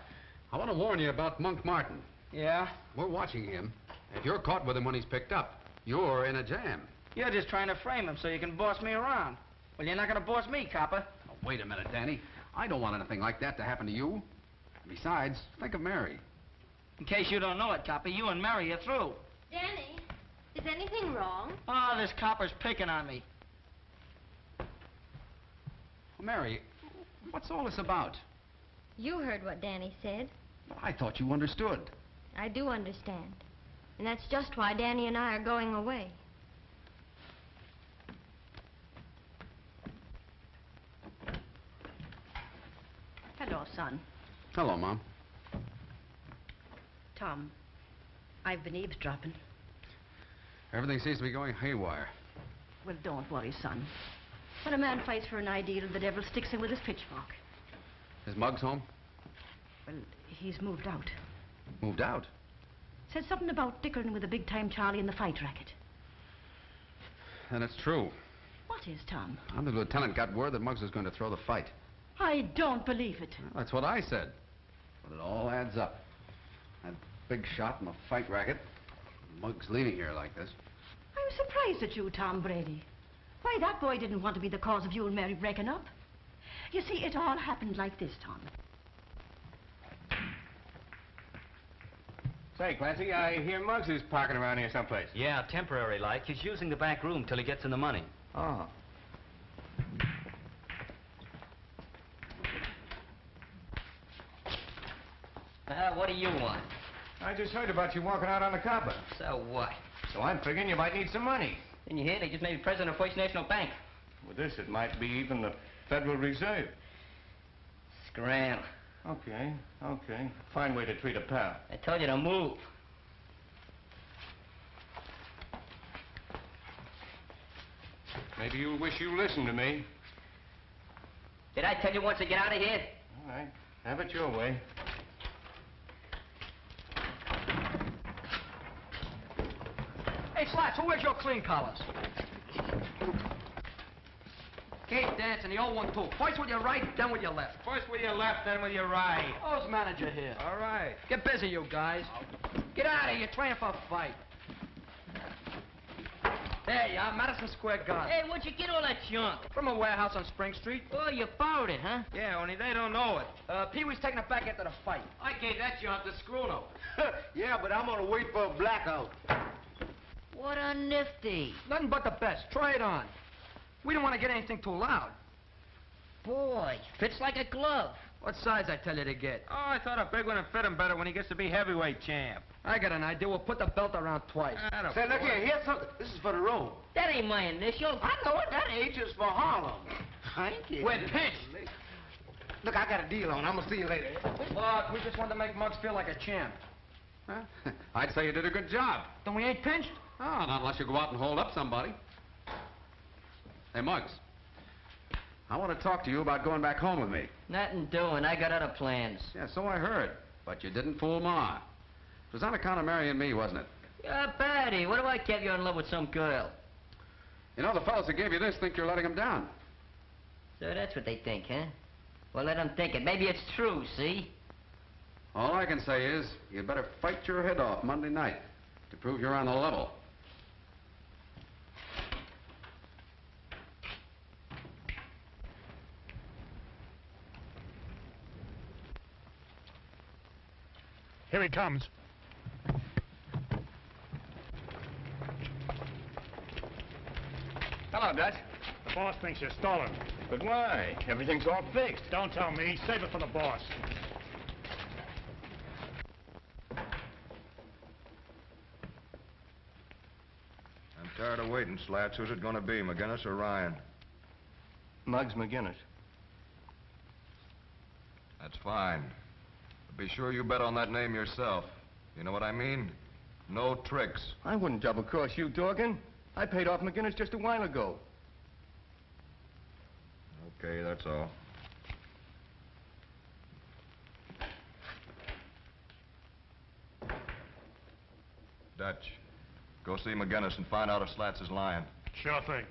[SPEAKER 2] I want to warn you about Monk Martin.
[SPEAKER 1] Yeah?
[SPEAKER 2] We're watching him. If you're caught with him when he's picked up, you're in a jam.
[SPEAKER 1] You're just trying to frame him so you can boss me around. Well, you're not going to boss me, copper.
[SPEAKER 2] Oh, wait a minute, Danny. I don't want anything like that to happen to you. Besides, think of Mary.
[SPEAKER 1] In case you don't know it, copper, you and Mary are through.
[SPEAKER 9] Danny, is anything wrong?
[SPEAKER 1] Oh, this copper's picking on me.
[SPEAKER 2] Mary, what's all this about?
[SPEAKER 9] You heard what Danny said.
[SPEAKER 2] Well, I thought you understood.
[SPEAKER 9] I do understand. And that's just why Danny and I are going away.
[SPEAKER 10] Hello, son.
[SPEAKER 2] Hello, Mom.
[SPEAKER 10] Tom, I've been eavesdropping.
[SPEAKER 2] Everything seems to be going haywire.
[SPEAKER 10] Well, don't worry, son. When a man fights for an ideal, the devil sticks him with his pitchfork.
[SPEAKER 2] Is Muggs home?
[SPEAKER 10] Well, he's moved out.
[SPEAKER 2] Moved out?
[SPEAKER 10] Said something about dickering with a big-time Charlie in the fight racket.
[SPEAKER 2] Then it's true.
[SPEAKER 10] What is, Tom?
[SPEAKER 2] The lieutenant got word that Muggs was going to throw the fight.
[SPEAKER 10] I don't believe it.
[SPEAKER 2] Well, that's what I said. But it all adds up. That big shot in the fight racket. Muggs leaving here like this.
[SPEAKER 10] I'm surprised at you, Tom Brady. Why, that boy didn't want to be the cause of you and Mary breaking up. You see, it all happened like this, Tom.
[SPEAKER 6] Say, Clancy, I hear Muggs is parking around here someplace.
[SPEAKER 14] Yeah, temporary like. He's using the back room till he gets in the money.
[SPEAKER 6] Oh.
[SPEAKER 5] What do you want?
[SPEAKER 6] I just heard about you walking out on the copper.
[SPEAKER 5] So what?
[SPEAKER 6] So I'm figuring you might need some money.
[SPEAKER 5] Didn't you hear? They just made me president of First National Bank.
[SPEAKER 6] With this, it might be even the Federal Reserve.
[SPEAKER 5] Scram.
[SPEAKER 6] Okay. Fine way to treat a pal.
[SPEAKER 5] I told you to move.
[SPEAKER 6] Maybe you wish you listened to me.
[SPEAKER 5] Did I tell you once to get out of here?
[SPEAKER 6] All right. Have it your way.
[SPEAKER 1] Hey, Slats, who wears your clean collars? Keep dancing, the old one, too. First with your right, then with your left.
[SPEAKER 8] First with your left, then with your right.
[SPEAKER 1] Who's manager here?
[SPEAKER 8] All right.
[SPEAKER 1] Get busy, you guys. Get out of here, you're training for a fight. There you are, Madison Square Garden.
[SPEAKER 5] Hey, where'd you get all that junk?
[SPEAKER 1] From a warehouse on Spring Street.
[SPEAKER 5] Oh, you borrowed it, huh?
[SPEAKER 8] Yeah, only they don't know it.
[SPEAKER 1] Pee-wee's taking it back after the fight.
[SPEAKER 8] I gave that junk to Scruno.
[SPEAKER 3] Yeah, but I'm gonna wait for a blackout.
[SPEAKER 5] What a nifty.
[SPEAKER 1] Nothing but the best. Try it on. We don't want to get anything too loud.
[SPEAKER 5] Boy, fits like a glove.
[SPEAKER 1] What size I tell you to get?
[SPEAKER 8] Oh, I thought a big one would fit him better when he gets to be heavyweight champ.
[SPEAKER 1] I got an idea. We'll put the belt around twice.
[SPEAKER 3] Say, look here, here's something. This is for the road.
[SPEAKER 5] That ain't my initials.
[SPEAKER 3] I know it. That H is for Harlem. I ain't kidding.
[SPEAKER 1] We're pinched.
[SPEAKER 3] Look, I got a deal on. I'm gonna see you later.
[SPEAKER 1] Look, we just wanted to make Muggs feel like a champ.
[SPEAKER 2] Huh? I'd say you did a good job.
[SPEAKER 1] Then we ain't pinched?
[SPEAKER 2] Oh, not unless you go out and hold up somebody. Hey, Muggs. I want to talk to you about going back home with me.
[SPEAKER 5] Nothing doing. I got other plans.
[SPEAKER 2] Yeah, so I heard. But you didn't fool Ma. It was on account of marrying me, wasn't it?
[SPEAKER 5] Yeah, Patty, what if I kept you in love with some girl?
[SPEAKER 2] You know, the fellows who gave you this think you're letting them down.
[SPEAKER 5] So that's what they think, huh? Well, let them think it. Maybe it's true, see?
[SPEAKER 2] All I can say is, you better fight your head off Monday night to prove you're on the level.
[SPEAKER 12] Here he comes.
[SPEAKER 6] Hello, Dutch.
[SPEAKER 12] The boss thinks you're stolen.
[SPEAKER 6] But why? Everything's all fixed.
[SPEAKER 12] Don't tell me. Save it for the boss.
[SPEAKER 13] I'm tired of waiting, Slats. Who's it gonna be, McGinnis or Ryan?
[SPEAKER 6] Muggs McGinnis.
[SPEAKER 13] That's fine. But be sure you bet on that name yourself. You know what I mean? No tricks.
[SPEAKER 6] I wouldn't double-cross you, Dorgan. I paid off McGinnis just a while ago.
[SPEAKER 13] Okay, that's all. Dutch, go see McGinnis and find out if Slats is lying.
[SPEAKER 12] Sure thing.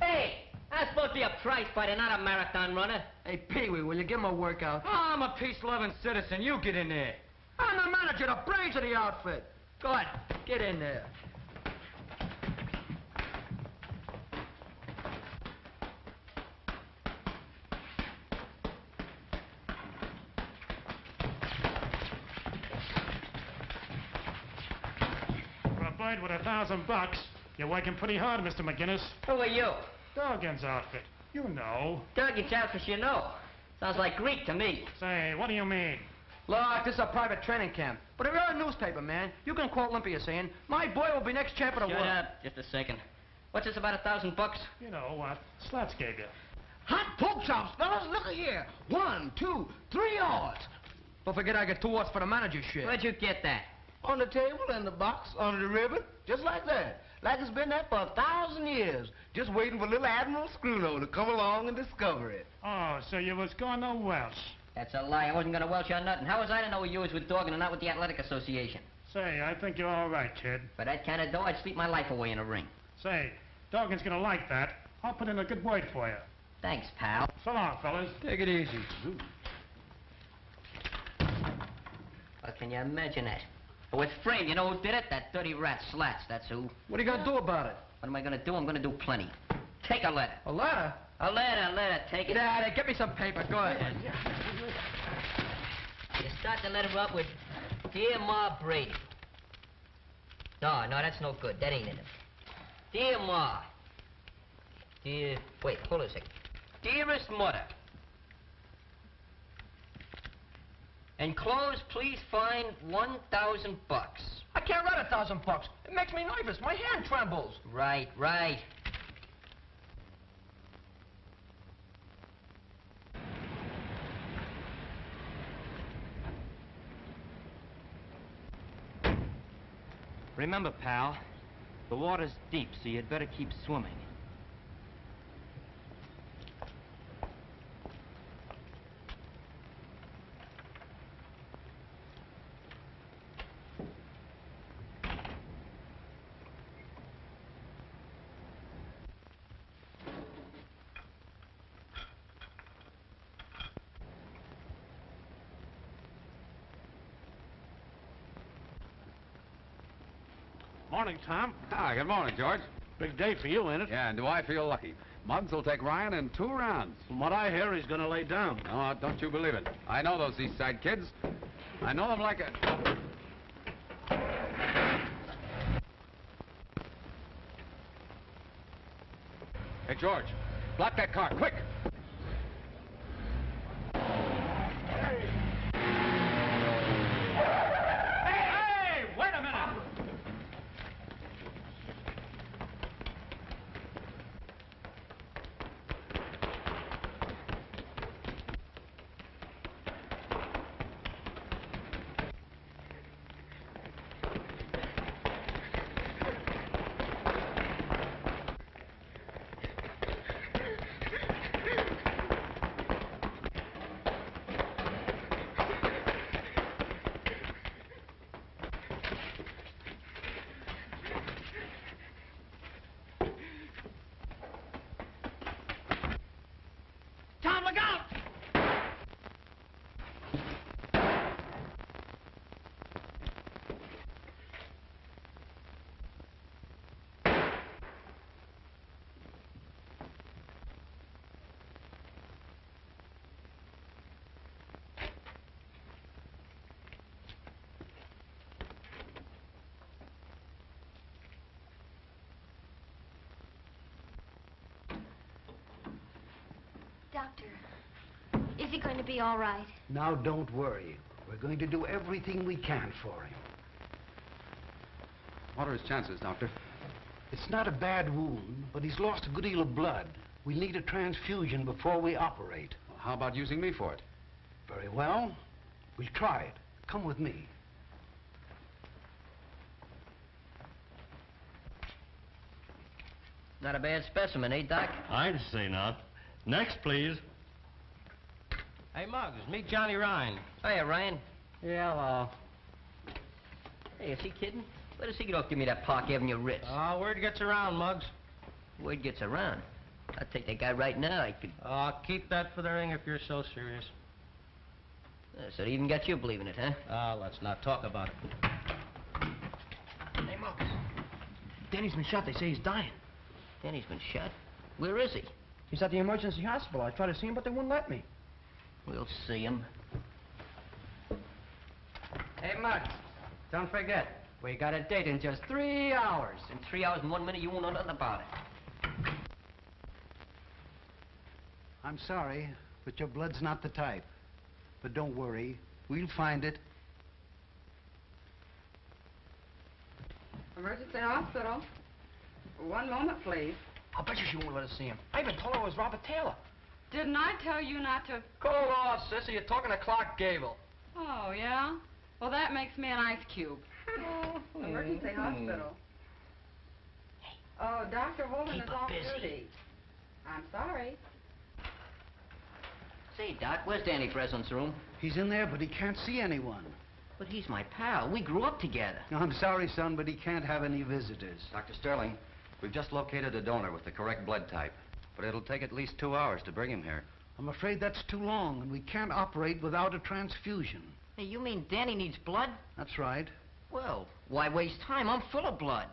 [SPEAKER 5] Hey, I'm supposed to be a prize fighter, not a marathon runner.
[SPEAKER 1] Hey, Pee-wee, will you give him a workout?
[SPEAKER 8] Oh, I'm a peace-loving citizen. You get in there.
[SPEAKER 1] I'm the manager, the brains of the outfit. Go ahead, get in there.
[SPEAKER 12] For a bird with $1,000, you're working pretty hard, Mr. McGinnis.
[SPEAKER 5] Who are you?
[SPEAKER 12] Dorgan's outfit. You know.
[SPEAKER 5] Turkey's outfit, you know. Sounds like Greek to me.
[SPEAKER 12] Say, what do you mean?
[SPEAKER 1] Look, this is a private training camp. But if you're a newspaper, man, you can quote Limpy as saying, my boy will be next champ of the world.
[SPEAKER 5] Shut up. Just a second. What's this about $1,000?
[SPEAKER 12] You know what? Slats gave you.
[SPEAKER 3] Hot pork chops, fellas. Look at here. 1, 2, 3 yards.
[SPEAKER 1] Don't forget I get 2 odds for the manager shit.
[SPEAKER 5] Where'd you get that?
[SPEAKER 3] On the table, in the box, under the ribbon. Just like that. Like it's been there for 1,000 years. Just waiting for little Admiral Scruno to come along and discover it.
[SPEAKER 12] Oh, so you was going to Welsh.
[SPEAKER 5] That's a lie. I wasn't going to welch on nothing. How was I to know you was with Dorgan and not with the Athletic Association?
[SPEAKER 12] Say, I think you're all right, kid.
[SPEAKER 5] For that kind of dough, I'd sleep my life away in a ring.
[SPEAKER 12] Say, Dorgan's gonna like that. I'll put in a good word for you.
[SPEAKER 5] Thanks, pal.
[SPEAKER 12] So long, fellas.
[SPEAKER 1] Take it easy.
[SPEAKER 5] Well, can you imagine that? Oh, it's framed. You know who did it? That dirty rat, Slats. That's who.
[SPEAKER 1] What are you gonna do about it?
[SPEAKER 5] What am I going to do? I'm going to do plenty. Take a letter.
[SPEAKER 1] A letter?
[SPEAKER 5] I'll let her take it.
[SPEAKER 8] Daddy, get me some paper. Go ahead.
[SPEAKER 5] You start the letter up with, Dear Ma Brady. No, that's no good. That ain't in it. Dear Ma. Wait, hold on a second. Dearest Mother. Enclosed, please find $1,000.
[SPEAKER 8] I can't write $1,000. It makes me nervous. My hand trembles.
[SPEAKER 5] Right.
[SPEAKER 7] Remember, pal, the water's deep, so you'd better keep swimming.
[SPEAKER 15] Morning, Tom.
[SPEAKER 2] Ah, good morning, George.
[SPEAKER 15] Big day for you, ain't it?
[SPEAKER 2] Yeah, and do I feel lucky? Muggs will take Ryan in 2 rounds.
[SPEAKER 15] From what I hear, he's gonna lay down.
[SPEAKER 2] No, don't you believe it. I know those East Side kids. I know them like a... Hey, George, block that car, quick!
[SPEAKER 15] Hey, wait a minute! Tom, look out!
[SPEAKER 9] Doctor, is he going to be all right?
[SPEAKER 3] Now, don't worry. We're going to do everything we can for him.
[SPEAKER 2] What are his chances, Doctor?
[SPEAKER 3] It's not a bad wound, but he's lost a good deal of blood. We'll need a transfusion before we operate.
[SPEAKER 2] Well, how about using me for it?
[SPEAKER 3] Very well. We'll try it. Come with me.
[SPEAKER 5] Not a bad specimen, eh, Doc?
[SPEAKER 6] I'd say not. Next, please.
[SPEAKER 4] Hey, Muggs, meet Johnny Ryan.
[SPEAKER 5] Hiya, Ryan.
[SPEAKER 8] Yeah, well.
[SPEAKER 5] Hey, is he kidding? Where does he get off give me that Park Avenue Ritz?
[SPEAKER 4] Word gets around, Muggs.
[SPEAKER 5] Word gets around. I'd take that guy right now. I could...
[SPEAKER 4] Keep that for the ring if you're so serious.
[SPEAKER 5] So they even got you believing it, huh?
[SPEAKER 4] Let's not talk about it.
[SPEAKER 8] Hey, Muggs. Danny's been shot. They say he's dying.
[SPEAKER 5] Danny's been shot? Where is he?
[SPEAKER 8] He's at the emergency hospital. I tried to see him, but they wouldn't let me.
[SPEAKER 5] We'll see him.
[SPEAKER 8] Hey, Muggs, don't forget, we got a date in just 3 hours.
[SPEAKER 5] In 3 hours and 1 minute, you won't know nothing about it.
[SPEAKER 3] I'm sorry, but your blood's not the type. But don't worry. We'll find it.
[SPEAKER 16] Emergency hospital. 1 moment, please.
[SPEAKER 8] I'll bet you she won't let us see him. I even told her it was Robert Taylor.
[SPEAKER 16] Didn't I tell you not to...
[SPEAKER 8] Cool off, sissy. You're talking to Clark Gable.
[SPEAKER 16] Oh, yeah? Well, that makes me an ice cube. Emergency hospital. Oh, Dr. Holden is off duty. I'm sorry.
[SPEAKER 5] Say, Doc, where's Danny Breslin's room?
[SPEAKER 3] He's in there, but he can't see anyone.
[SPEAKER 5] But he's my pal. We grew up together.
[SPEAKER 3] No, I'm sorry, son, but he can't have any visitors.
[SPEAKER 2] Dr. Sterling, we've just located a donor with the correct blood type. But it'll take at least 2 hours to bring him here.
[SPEAKER 3] I'm afraid that's too long, and we can't operate without a transfusion.
[SPEAKER 5] Hey, you mean Danny needs blood?
[SPEAKER 3] That's right.
[SPEAKER 5] Well, why waste time? I'm full of blood.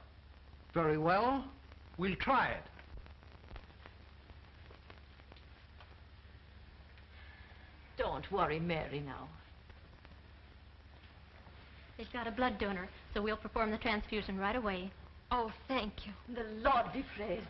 [SPEAKER 3] Very well. We'll try it.
[SPEAKER 10] Don't worry, Mary, now.
[SPEAKER 9] They've got a blood donor, so we'll perform the transfusion right away. Oh, thank you.
[SPEAKER 10] The Lord be praised.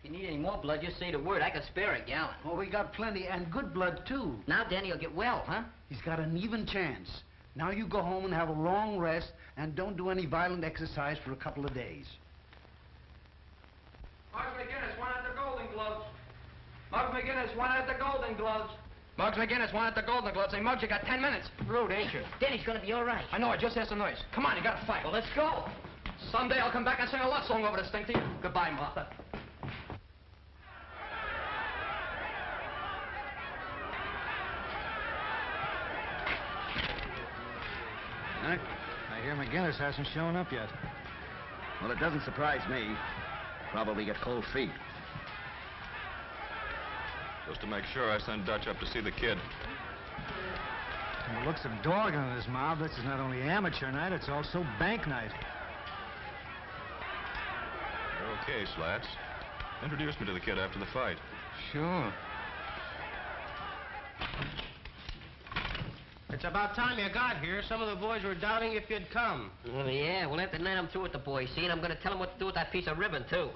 [SPEAKER 5] If you need any more blood, just say the word. I can spare a gallon.
[SPEAKER 17] Oh, we got plenty, and good blood, too.
[SPEAKER 5] Now Danny will get well, huh?
[SPEAKER 17] He's got an even chance. Now you go home and have a long rest, and don't do any violent exercise for a couple of days.
[SPEAKER 18] Muggs McGinnis won at the Golden Gloves. Muggs McGinnis won at the Golden Gloves. Muggs McGinnis won at the Golden Gloves. Say, Muggs, you got 10 minutes.
[SPEAKER 5] Rude, ain't you? Danny's gonna be all right.
[SPEAKER 18] I know, I just heard some noise. Come on, you gotta fight.
[SPEAKER 5] Well, let's go.
[SPEAKER 18] Someday I'll come back and sing a love song over this thing to you. Goodbye, Martha.
[SPEAKER 11] I hear McGinnis hasn't shown up yet.
[SPEAKER 3] Well, it doesn't surprise me. Probably got cold feet.
[SPEAKER 13] Just to make sure, I sent Dutch up to see the kid.
[SPEAKER 11] From the looks of Dorgan in his mouth, this is not only amateur night, it's also bank night.
[SPEAKER 13] You're okay, Slats. Introduce me to the kid after the fight.
[SPEAKER 4] Sure. It's about time you got here. Some of the boys were doubting if you'd come.
[SPEAKER 5] Well, yeah, well, after tonight I'm through with the boys, see, and I'm gonna tell them what to do with that piece of ribbon, too.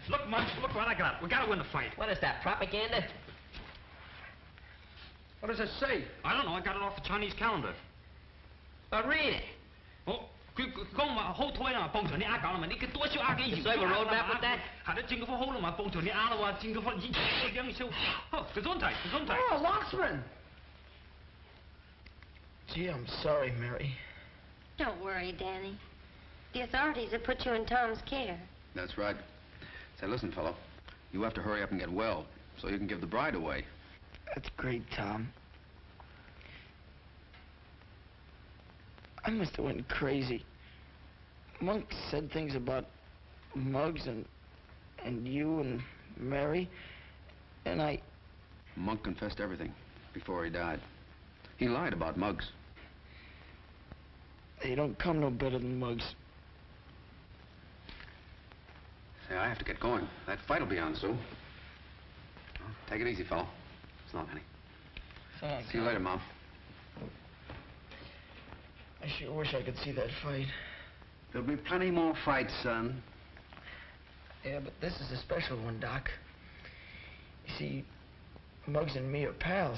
[SPEAKER 18] Look, Muggs, look what I got. We gotta win the fight.
[SPEAKER 5] What is that, propaganda?
[SPEAKER 18] What does it say? I don't know. I got it off the Chinese calendar.
[SPEAKER 5] But read it.
[SPEAKER 18] Oh, 講話好台啊，幫助你呃搞啦嘛，你嘅多少呃嘅嘢。
[SPEAKER 5] So I have a roadmap with that?
[SPEAKER 18] 係啦，政府好啦嘛，幫助你呃啦話，政府以樣少。哦，Gesundheit, Gesundheit.
[SPEAKER 17] Oh, Locksman!
[SPEAKER 1] Gee, I'm sorry, Mary.
[SPEAKER 9] Don't worry, Danny. The authorities have put you in Tom's care.
[SPEAKER 2] That's right. Say, listen, fellow. You have to hurry up and get well so you can give the bride away.
[SPEAKER 1] That's great, Tom. I must have went crazy. Monk said things about Muggs and you and Mary, and I...
[SPEAKER 2] Monk confessed everything before he died. He lied about Muggs.
[SPEAKER 1] They don't come no better than Muggs.
[SPEAKER 2] Say, I have to get going. That fight will be on soon. Well, take it easy, fellow. So long, honey.
[SPEAKER 1] So long,
[SPEAKER 2] See you later, Mom.
[SPEAKER 1] I sure wish I could see that fight.
[SPEAKER 17] There'll be plenty more fights, son.
[SPEAKER 1] Yeah, but this is a special one, Doc. You see, Muggs and me are pals.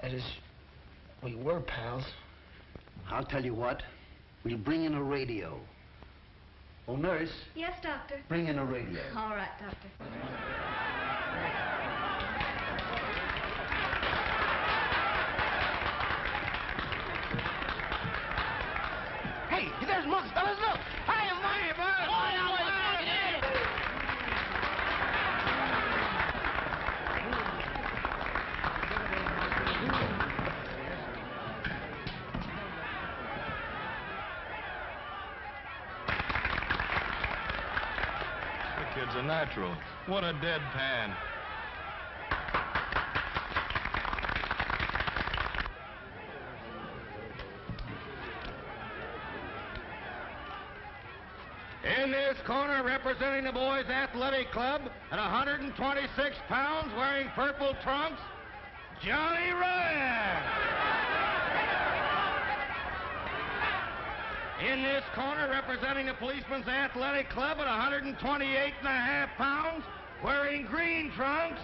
[SPEAKER 1] That is, we were pals.
[SPEAKER 17] I'll tell you what. We'll bring in a radio. Oh, nurse,
[SPEAKER 9] Yes, Doctor.
[SPEAKER 17] bring in a radio.
[SPEAKER 9] All right, Doctor.
[SPEAKER 18] Hey, there's Muggs, fellas, look. Hey, my bird.
[SPEAKER 13] The kid's a natural. What a deadpan.
[SPEAKER 15] In this corner, representing the boys' athletic club at 126 pounds, wearing purple trunks, Johnny Ryan. In this corner, representing the policemen's athletic club at 128.5 pounds, wearing green trunks,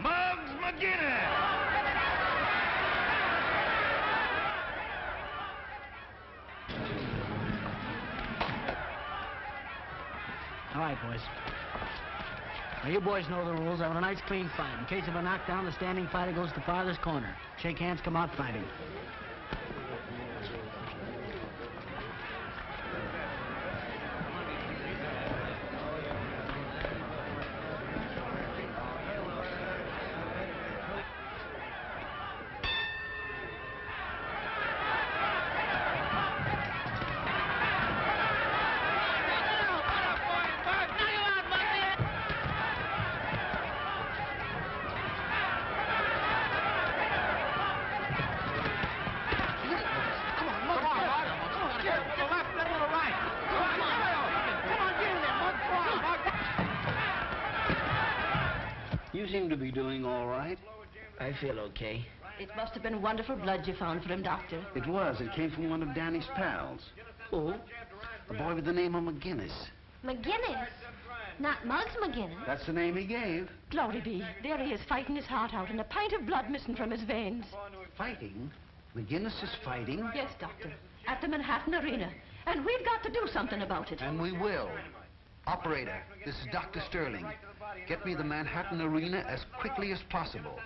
[SPEAKER 15] Muggs McGinnis.
[SPEAKER 19] All right, boys. Now, you boys know the rules. I want a nice, clean fight. In case of a knockdown, the standing fighter goes to the farthest corner. Shake hands, come out fighting.
[SPEAKER 17] You seem to be doing all right.
[SPEAKER 1] I feel okay.
[SPEAKER 10] It must have been wonderful blood you found for him, Doctor.
[SPEAKER 17] It was. It came from one of Danny's pals.
[SPEAKER 10] Who?
[SPEAKER 17] A boy with the name of McGinnis.
[SPEAKER 9] McGinnis? Not Muggs McGinnis.
[SPEAKER 17] That's the name he gave.
[SPEAKER 10] Glory be. There he is, fighting his heart out, and a pint of blood missing from his veins.
[SPEAKER 17] Fighting? McGinnis is fighting?
[SPEAKER 10] Yes, Doctor. At the Manhattan Arena. And we've got to do something about it.
[SPEAKER 17] And we will. Operator, this is Dr. Sterling. Get me the Manhattan Arena as quickly as possible.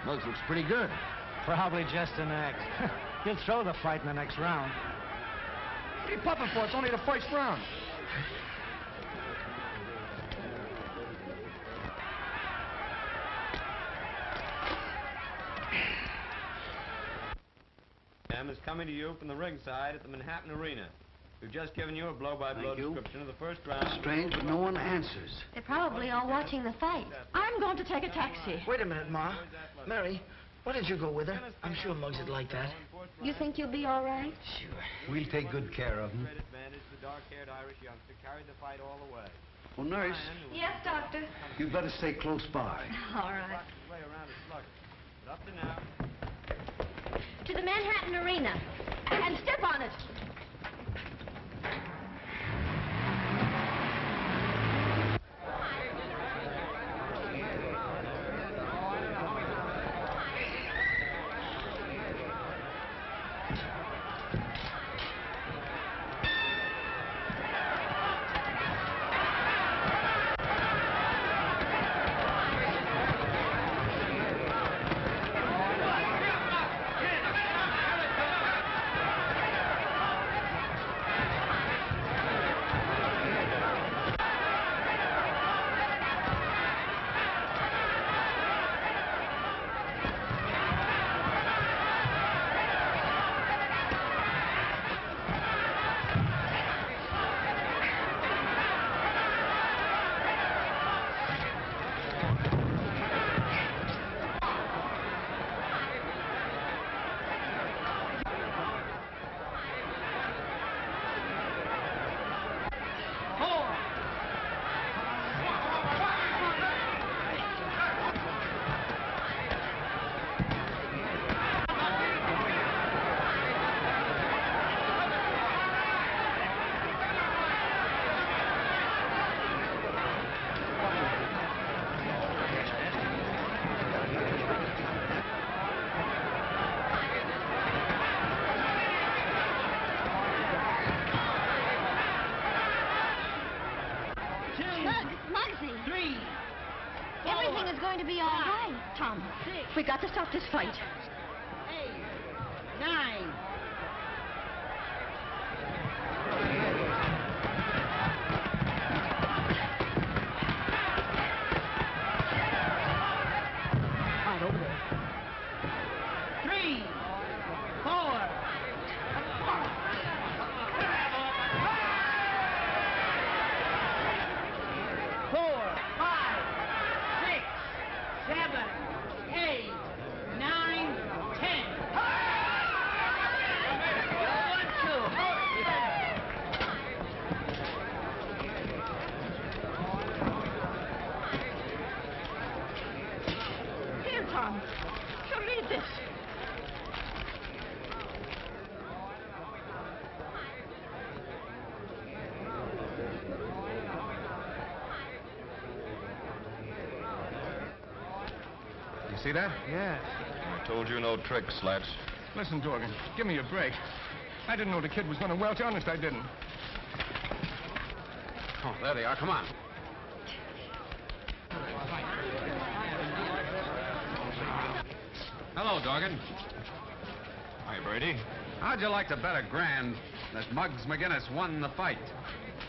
[SPEAKER 2] Muggs looks pretty good.
[SPEAKER 11] Probably just an act. He'll throw the fight in the next round.
[SPEAKER 18] What are you puffing for? It's only the first round.
[SPEAKER 20] Is coming to you from the ringside at the Manhattan Arena. We've just given you a blow-by-blow description of the first round.
[SPEAKER 17] Strange, but no one answers.
[SPEAKER 9] They're probably all watching the fight.
[SPEAKER 10] I'm going to take a taxi.
[SPEAKER 1] Wait a minute, Ma. Mary, why don't you go with her? I'm sure Muggs would like that.
[SPEAKER 9] You think you'll be all right?
[SPEAKER 1] Sure.
[SPEAKER 17] We'll take good care of him.
[SPEAKER 20] The dark-haired Irish youngster carried the fight all the way.
[SPEAKER 17] Well, nurse.
[SPEAKER 9] Yes, Doctor.
[SPEAKER 17] You'd better stay close by.
[SPEAKER 9] All right.
[SPEAKER 20] But up to now.
[SPEAKER 9] To the Manhattan Arena.
[SPEAKER 10] And step on it.
[SPEAKER 9] Everything is going to be all right.
[SPEAKER 10] Tom, we got to stop this fight.
[SPEAKER 5] 8, 9.
[SPEAKER 10] Right over there.
[SPEAKER 5] 3, 4. 4, 5, 6, 7, 8, 9, 10. 1, 2.
[SPEAKER 10] Here, Tom. So read this.
[SPEAKER 2] You see that?
[SPEAKER 11] Yes.
[SPEAKER 13] I told you no tricks, Slatch.
[SPEAKER 6] Listen, Dorgan, give me a break. I didn't know the kid was going to welch. Honest, I didn't.
[SPEAKER 2] Oh, there they are. Come on. Hello, Dorgan.
[SPEAKER 13] Hi, Brady.
[SPEAKER 2] How'd you like to bet $1,000 that Muggs McGinnis won the fight?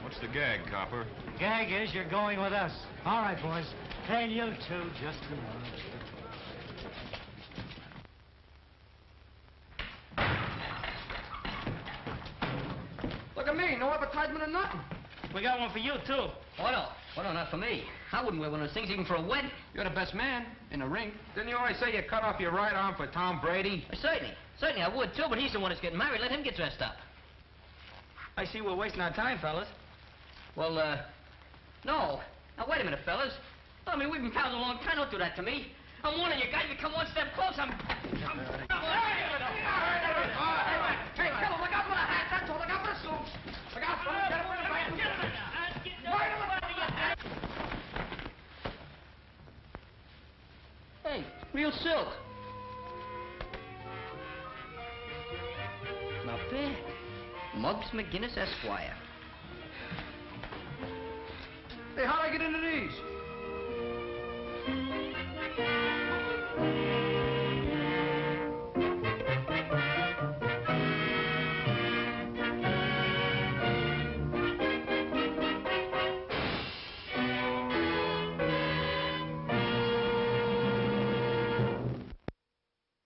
[SPEAKER 13] What's the gag, Copper?
[SPEAKER 11] The gag is you're going with us. All right, boys. And you too, just a moment.
[SPEAKER 18] Look at me, no advertisement or nothing.
[SPEAKER 8] We got one for you, too.
[SPEAKER 5] Oh, no. Oh, no, not for me. I wouldn't wear one of those things even for a wedding.
[SPEAKER 18] You're the best man in the ring.
[SPEAKER 15] Didn't you always say you cut off your right arm for Tom Brady?
[SPEAKER 5] Certainly. Certainly I would, too, but he's the one that's getting married. Let him get dressed up.
[SPEAKER 1] I see we're wasting our time, fellas.
[SPEAKER 5] Well, no. Now, wait a minute, fellas. I mean, we've been pals a long time. Don't do that to me. I'm warning you guys. If you come one step close, Hey, come on, look out for the hat. That's all. Look out for the suits. Look out for the... Get away from the Hey, real silk. Not bad. Muggs McGinnis, Esquire.
[SPEAKER 18] Hey, how'd I get into these?